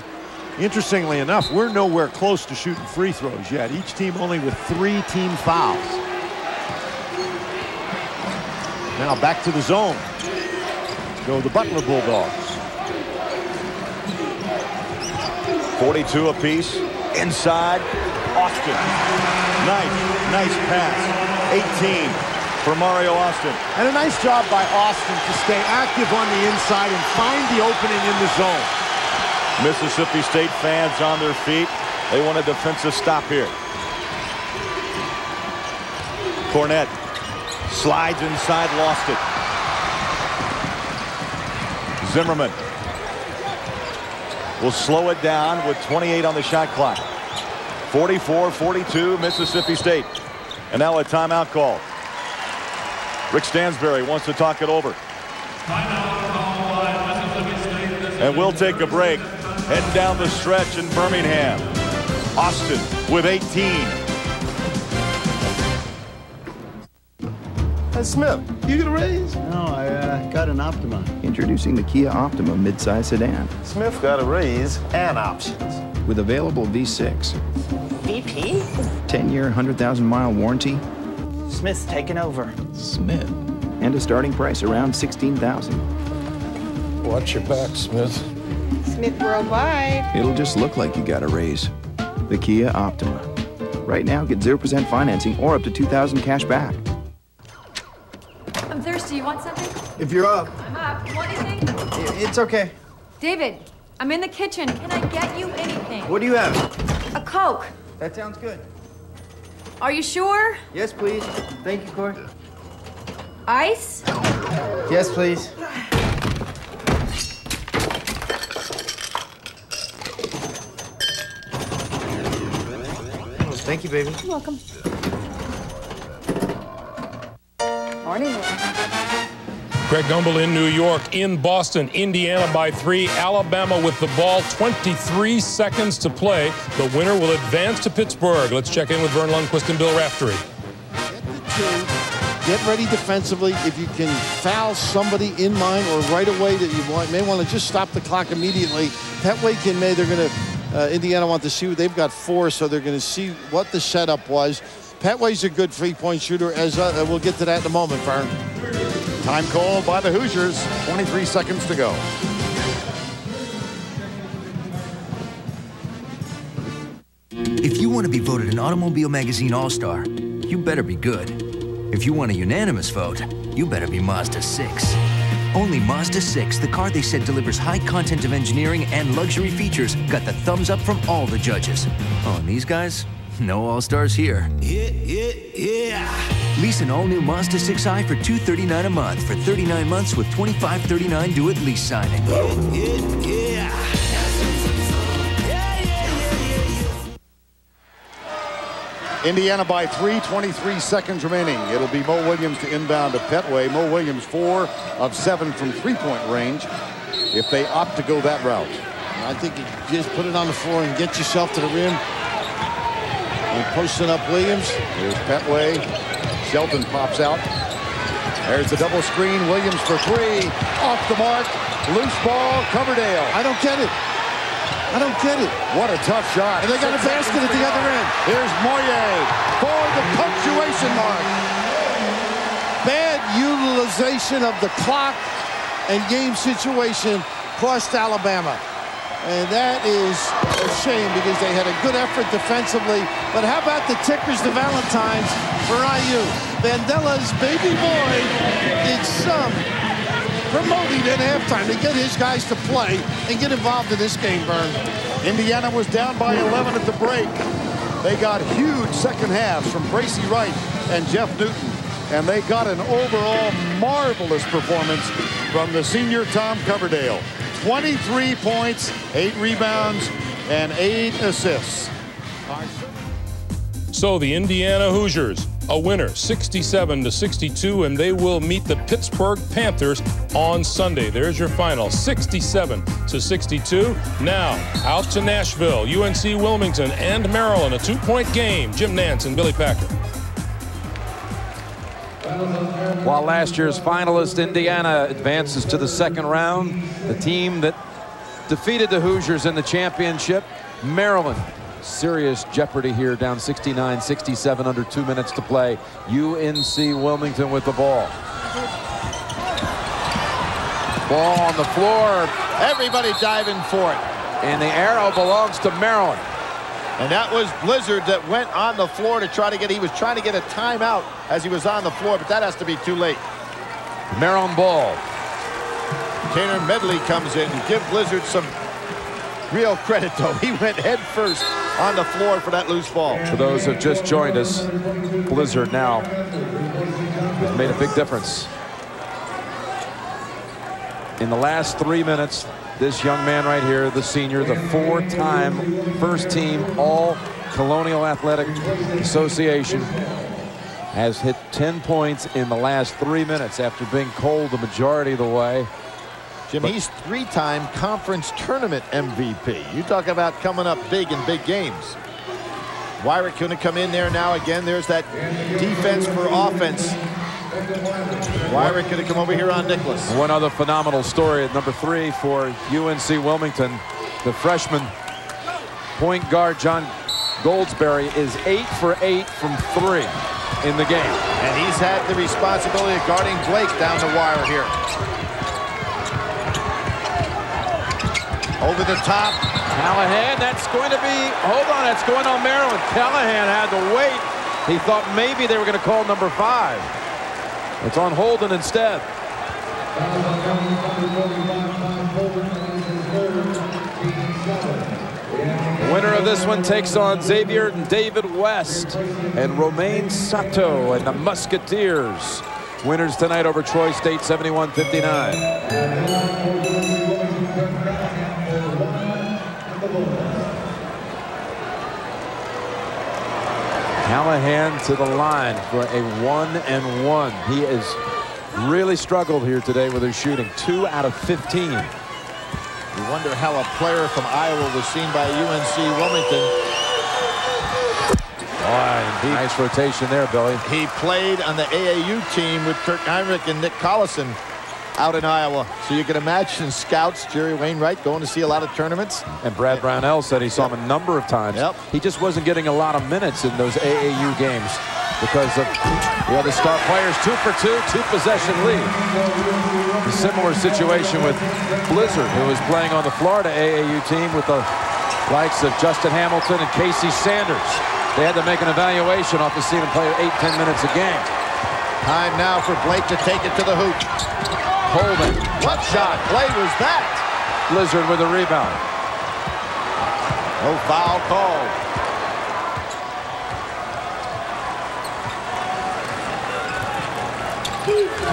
Interestingly enough, we're nowhere close to shooting free throws yet. Each team only with 3 team fouls. Now back to the zone. Go the Butler Bulldogs. 42 apiece. Inside. Austin. Nice pass. 18 for Mario Austin. And a nice job by Austin to stay active on the inside and find the opening in the zone. Mississippi State fans on their feet. They want a defensive stop here. Cornette slides inside, lost it. Zimmerman will slow it down with 28 on the shot clock. 44-42 Mississippi State. And now a timeout call. Rick Stansbury wants to talk it over. And we'll take a break. Heading down the stretch in Birmingham. Austin with 18. Hey, Smith, you get a raise? No, I got an Optima. Introducing the Kia Optima midsize sedan. Smith got a raise and options. With available V6. VP? 10-year, 100,000-mile warranty. Smith's taking over. Smith. And a starting price around $16,000. Watch your back, Smith. Smith Worldwide. It'll just look like you got a raise. The Kia Optima. Right now, get 0% financing or up to $2,000 cash back. I'm thirsty. You want something? If you're up. I'm up. You want anything? It's okay. David, I'm in the kitchen. Can I get you anything? What do you have? A Coke. That sounds good. Are you sure? Yes, please. Thank you, Corey. Ice? Yes, please. Thank you, baby. You're welcome. Morning. Greg Gumbel in New York, in Boston, Indiana by 3, Alabama with the ball, 23 seconds to play. The winner will advance to Pittsburgh. Let's check in with Vern Lundquist and Bill Raftery. Get ready defensively. If you can foul somebody in mind or right away that you may want to just stop the clock immediately. That way, they're going to, Indiana want to see, they've got 4, so they're going to see what the setup was. Petway's a good three-point shooter, as we'll get to that in a moment, Vern. Time called by the Hoosiers. 23 seconds to go. If you want to be voted an Automobile Magazine All-Star, you better be good. If you want a unanimous vote, you better be Mazda 6. Only Mazda 6, the car they said delivers high content of engineering and luxury features, got the thumbs up from all the judges. Oh, and these guys? No All-Stars here. Yeah. Lease an all-new Mazda 6i for $239 a month for 39 months with $25.39 due at lease signing. Yeah. Indiana by 3, 23 seconds remaining. It'll be Mo Williams to inbound to Petway. Mo Williams 4 of 7 from three-point range if they opt to go that route. I think you just put it on the floor and get yourself to the rim. And posting up Williams. Here's Petway. Shelton pops out. There's the double screen. Williams for 3. Off the mark. Loose ball. Coverdale. I don't get it. I don't get it. What a tough shot. And they got a basket at the other end. Here's Moyer for the punctuation mark. Bad utilization of the clock and game situation cost Alabama. And that is a shame because they had a good effort defensively. But how about the tickers, the Valentines for IU? Vandella's baby boy did some promoting at halftime to get his guys to play and get involved in this game, Vern. Indiana was down by 11 at the break. They got huge second halves from Bracy Wright and Jeff Newton. And they got an overall marvelous performance from the senior Tom Coverdale. 23 points, 8 rebounds, and 8 assists. So the Indiana Hoosiers, a winner, 67-62, and they will meet the Pittsburgh Panthers on Sunday. There's your final, 67-62. Now, out to Nashville, UNC Wilmington and Maryland, a 2-point game. Jim Nance and Billy Packer. While last year's finalist Indiana advances to the second round, the team that defeated the Hoosiers in the championship. Maryland, serious jeopardy here, down 69-67, under 2 minutes to play. UNC Wilmington with the ball. Ball on the floor. Everybody diving for it. And the arrow belongs to Maryland. And that was Blizzard that went on the floor to try to get, he was trying to get a timeout as he was on the floor, but that has to be too late. Maryland ball. Tanner Medley comes in to give Blizzard some real credit, though. He went head first on the floor for that loose ball. For those who have just joined us, Blizzard now has made a big difference. In the last 3 minutes, this young man right here, the senior, the 4-time first team All-Colonial Athletic Association, has hit 10 points in the last 3 minutes after being cold the majority of the way. Jim, he's 3-time conference tournament MVP. You talk about coming up big in big games. Wyrick going to come in there now again. There's that defense for offense. Wyrick going to come over here on Nicholas. One other phenomenal story at number 3 for UNC Wilmington. The freshman point guard John Goldsberry is 8 for 8 from 3 in the game. And he's had the responsibility of guarding Blake down the wire here. Over the top. Callahan, that's going to be, hold on, that's going on Maryland. Callahan had to wait. He thought maybe they were going to call number 5. It's on Holden instead. The winner of this one takes on Xavier and David West and Romain Sato and the Musketeers. Winners tonight over Troy State, 71-59. Callahan to the line for a 1-and-1. He has really struggled here today with his shooting. 2 out of 15. You wonder how a player from Iowa was seen by UNC Wilmington. Nice rotation there, Billy. He played on the AAU team with Kirk Heinrich and Nick Collison out in Iowa. So you can imagine scouts, Jerry Wainwright, going to see a lot of tournaments. And Brad Brownell said he saw him a number of times. He just wasn't getting a lot of minutes in those AAU games because of the other star players. 2 for 2, 2-possession lead. A similar situation with Blizzard, who was playing on the Florida AAU team with the likes of Justin Hamilton and Casey Sanders. They had to make an evaluation off the seeing him play 8-10 minutes a game. Time now for Blake to take it to the hoop. Holden. What shot play was that? Blizzard with a rebound. No foul called.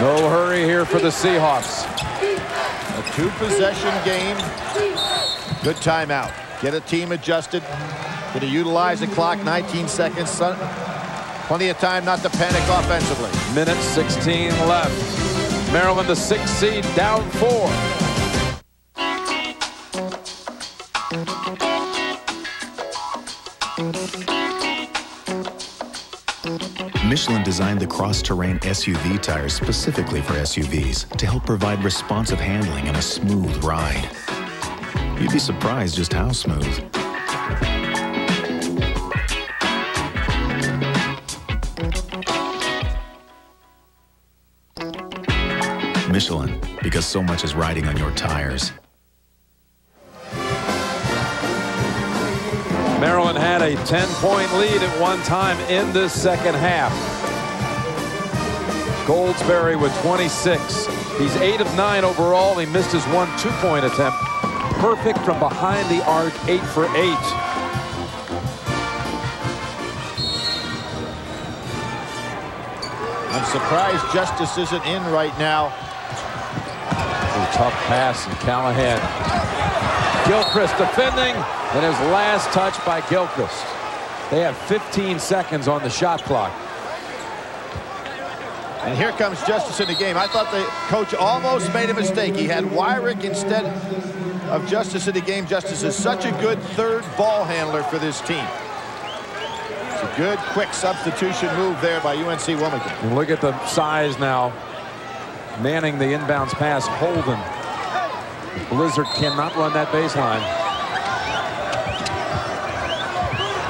No hurry here for the Seahawks. A 2-possession game. Good timeout. Get a team adjusted. Going to utilize the clock, 19 seconds. Plenty of time not to panic offensively. Minute 16 left. Maryland, the 6th seed, down 4. Michelin designed the cross-terrain SUV tires specifically for SUVs to help provide responsive handling and a smooth ride. You'd be surprised just how smooth. Michelin, because so much is riding on your tires. Maryland had a 10-point lead at one time in this second half. Goldsberry with 26. He's 8 of 9 overall. He missed his 1 2-point attempt. Perfect from behind the arc, 8 for 8. I'm surprised Justice isn't in right now. A tough pass and Callahan. Gilchrist defending, and his last touch by Gilchrist. They have 15 seconds on the shot clock. And here comes Justice in the game. I thought the coach almost made a mistake. He had Wyrick instead of Justice in the game. Justice is such a good third ball handler for this team. It's a good, quick substitution move there by UNC Wilmington. And look at the size now. Manning the inbounds pass, Holden. Blizzard cannot run that baseline.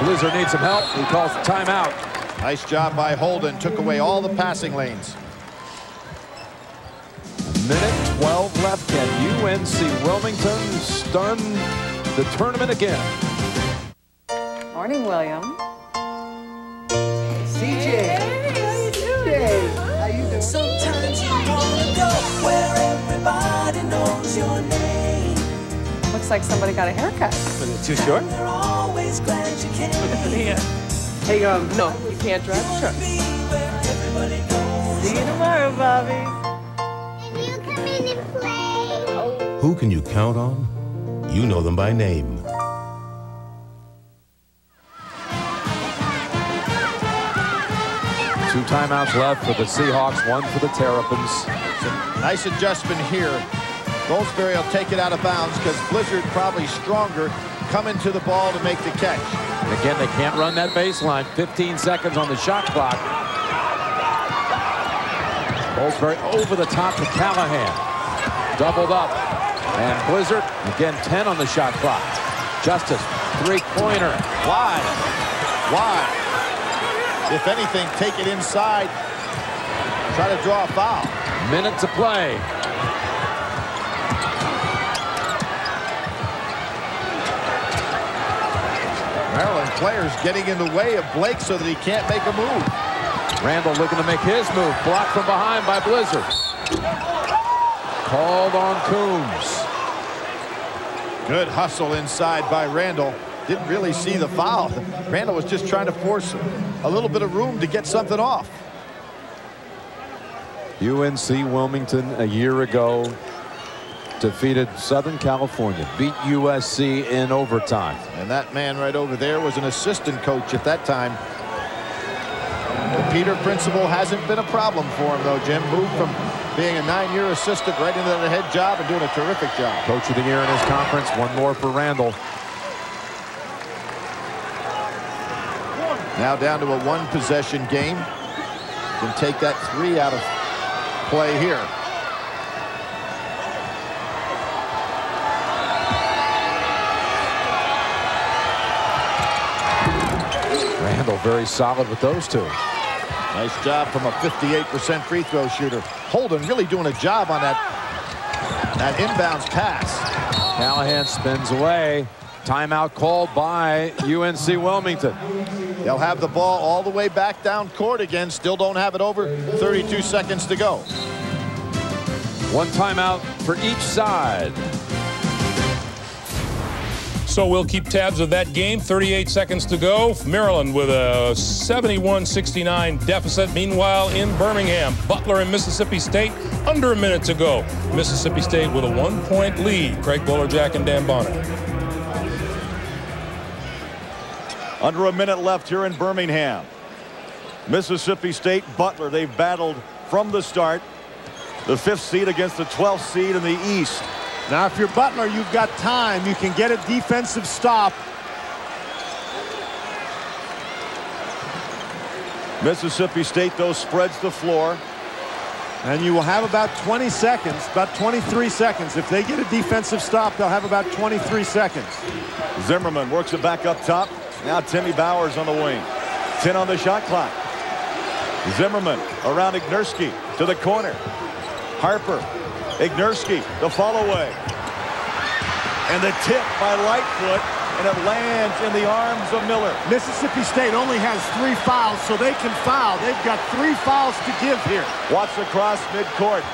Blizzard needs some help. He calls the timeout. Nice job by Holden. Took away all the passing lanes. Minute 12 left. Can UNC Wilmington stun the tournament again? Morning, William. CJ. How you doing? Sometimes you wanna go where everybody knows your name. Looks like somebody got a haircut. Was it too short? They're always glad you came. Yeah. Hey, no, you can't drive the truck. See you tomorrow, Bobby. Can you come in and play? Who can you count on? You know them by name. Two timeouts left for the Seahawks, one for the Terrapins. Some nice adjustment here. Goldsberry will take it out of bounds because Blizzard, probably stronger, coming to the ball to make the catch. And again, they can't run that baseline. 15 seconds on the shot clock. Goldsberry over the top to Callahan. Doubled up. And Blizzard, again, 10 on the shot clock. Justice, three-pointer. Wide. Wide. If anything, take it inside. Try to draw a foul. Minute to play. Maryland players getting in the way of Blake so that he can't make a move. Randall looking to make his move. Blocked from behind by Blizzard. Called on Coombs. Good hustle inside by Randall. Didn't really see the foul. Randall was just trying to force a little bit of room to get something off. UNC Wilmington a year ago defeated Southern California, beat USC in overtime. And that man right over there was an assistant coach at that time. The Peter principle hasn't been a problem for him, though, Jim. Moved from being a 9-year assistant right into the head job and doing a terrific job. Coach of the year in his conference. One more for Randall. Now down to a one-possession game. Can take that 3 out of play here. Randall very solid with those two. Nice job from a 58% free throw shooter. Holden really doing a job on that inbounds pass. Callahan spins away. Timeout called by UNC Wilmington. They'll have the ball all the way back down court again. Still don't have it over. 32 seconds to go. One timeout for each side. So we'll keep tabs of that game. 38 seconds to go. Maryland with a 71-69 deficit. Meanwhile, in Birmingham, Butler and Mississippi State under a minute to go. Mississippi State with a 1-point lead. Craig Bolerjack and Dan Bonner. Under a minute left here in Birmingham. Mississippi State, Butler, they've battled from the start. The 5th seed against the 12th seed in the East. Now, if you're Butler, you've got time. You can get a defensive stop. Mississippi State, though, spreads the floor. And you will have about 20 seconds, about 23 seconds. If they get a defensive stop, they'll have about 23 seconds. Zimmerman works it back up top. Now Timmy Bowers on the wing. 10 on the shot clock. Zimmerman around Ignerski to the corner. Harper. Ignerski, the follow-away. And the tip by Lightfoot, and it lands in the arms of Miller. Mississippi State only has 3 fouls, so they can foul. They've got 3 fouls to give here. Watts across midcourt.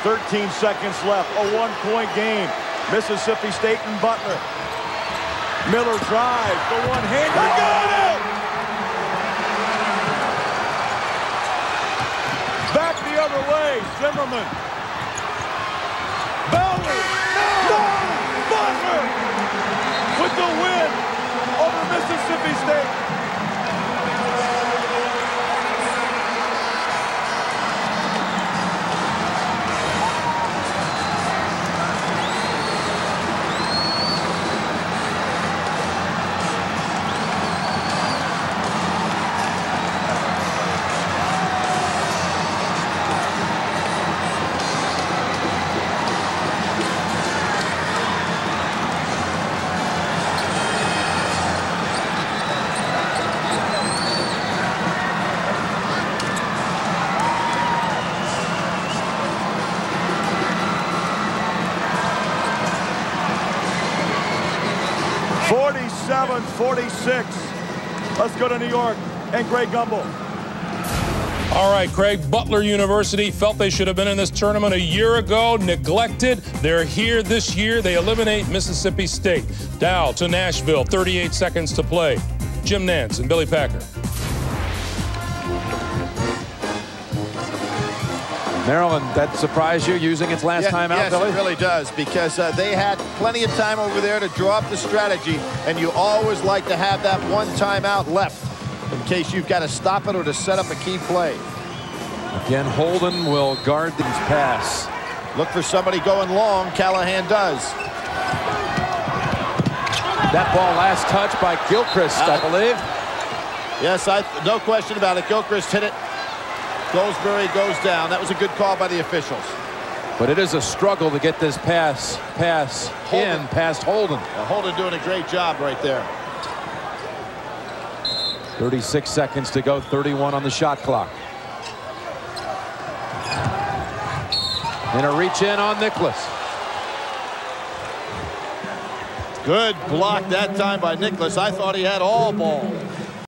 13 seconds left. A 1-point game. Mississippi State and Butler. Miller drives the one-hander. Got it! Back the other way. Zimmerman. Bowers. No! Butler with the win over Mississippi State. 47-46. Let's go to New York and Greg Gumbel. All right, Craig, Butler University felt they should have been in this tournament a year ago, neglected. They're here this year. They eliminate Mississippi State. Dow to Nashville, 38 seconds to play. Jim Nantz and Billy Packer. Maryland, that surprised you using its last time out, yes, Billy? It really does, because they had plenty of time over there to draw up the strategy, and you always like to have that one timeout left in case you've got to stop it or to set up a key play. Again, Holden will guard these pass. Look for somebody going long. Callahan does. That ball last touch by Gilchrist, I believe. Yes, no question about it. Gilchrist hit it. Goldsberry goes down. That was a good call by the officials. But it is a struggle to get this pass in past Holden. Holden doing a great job right there. 36 seconds to go, 31 on the shot clock. And a reach in on Nicholas. Good block that time by Nicholas. I thought he had all ball.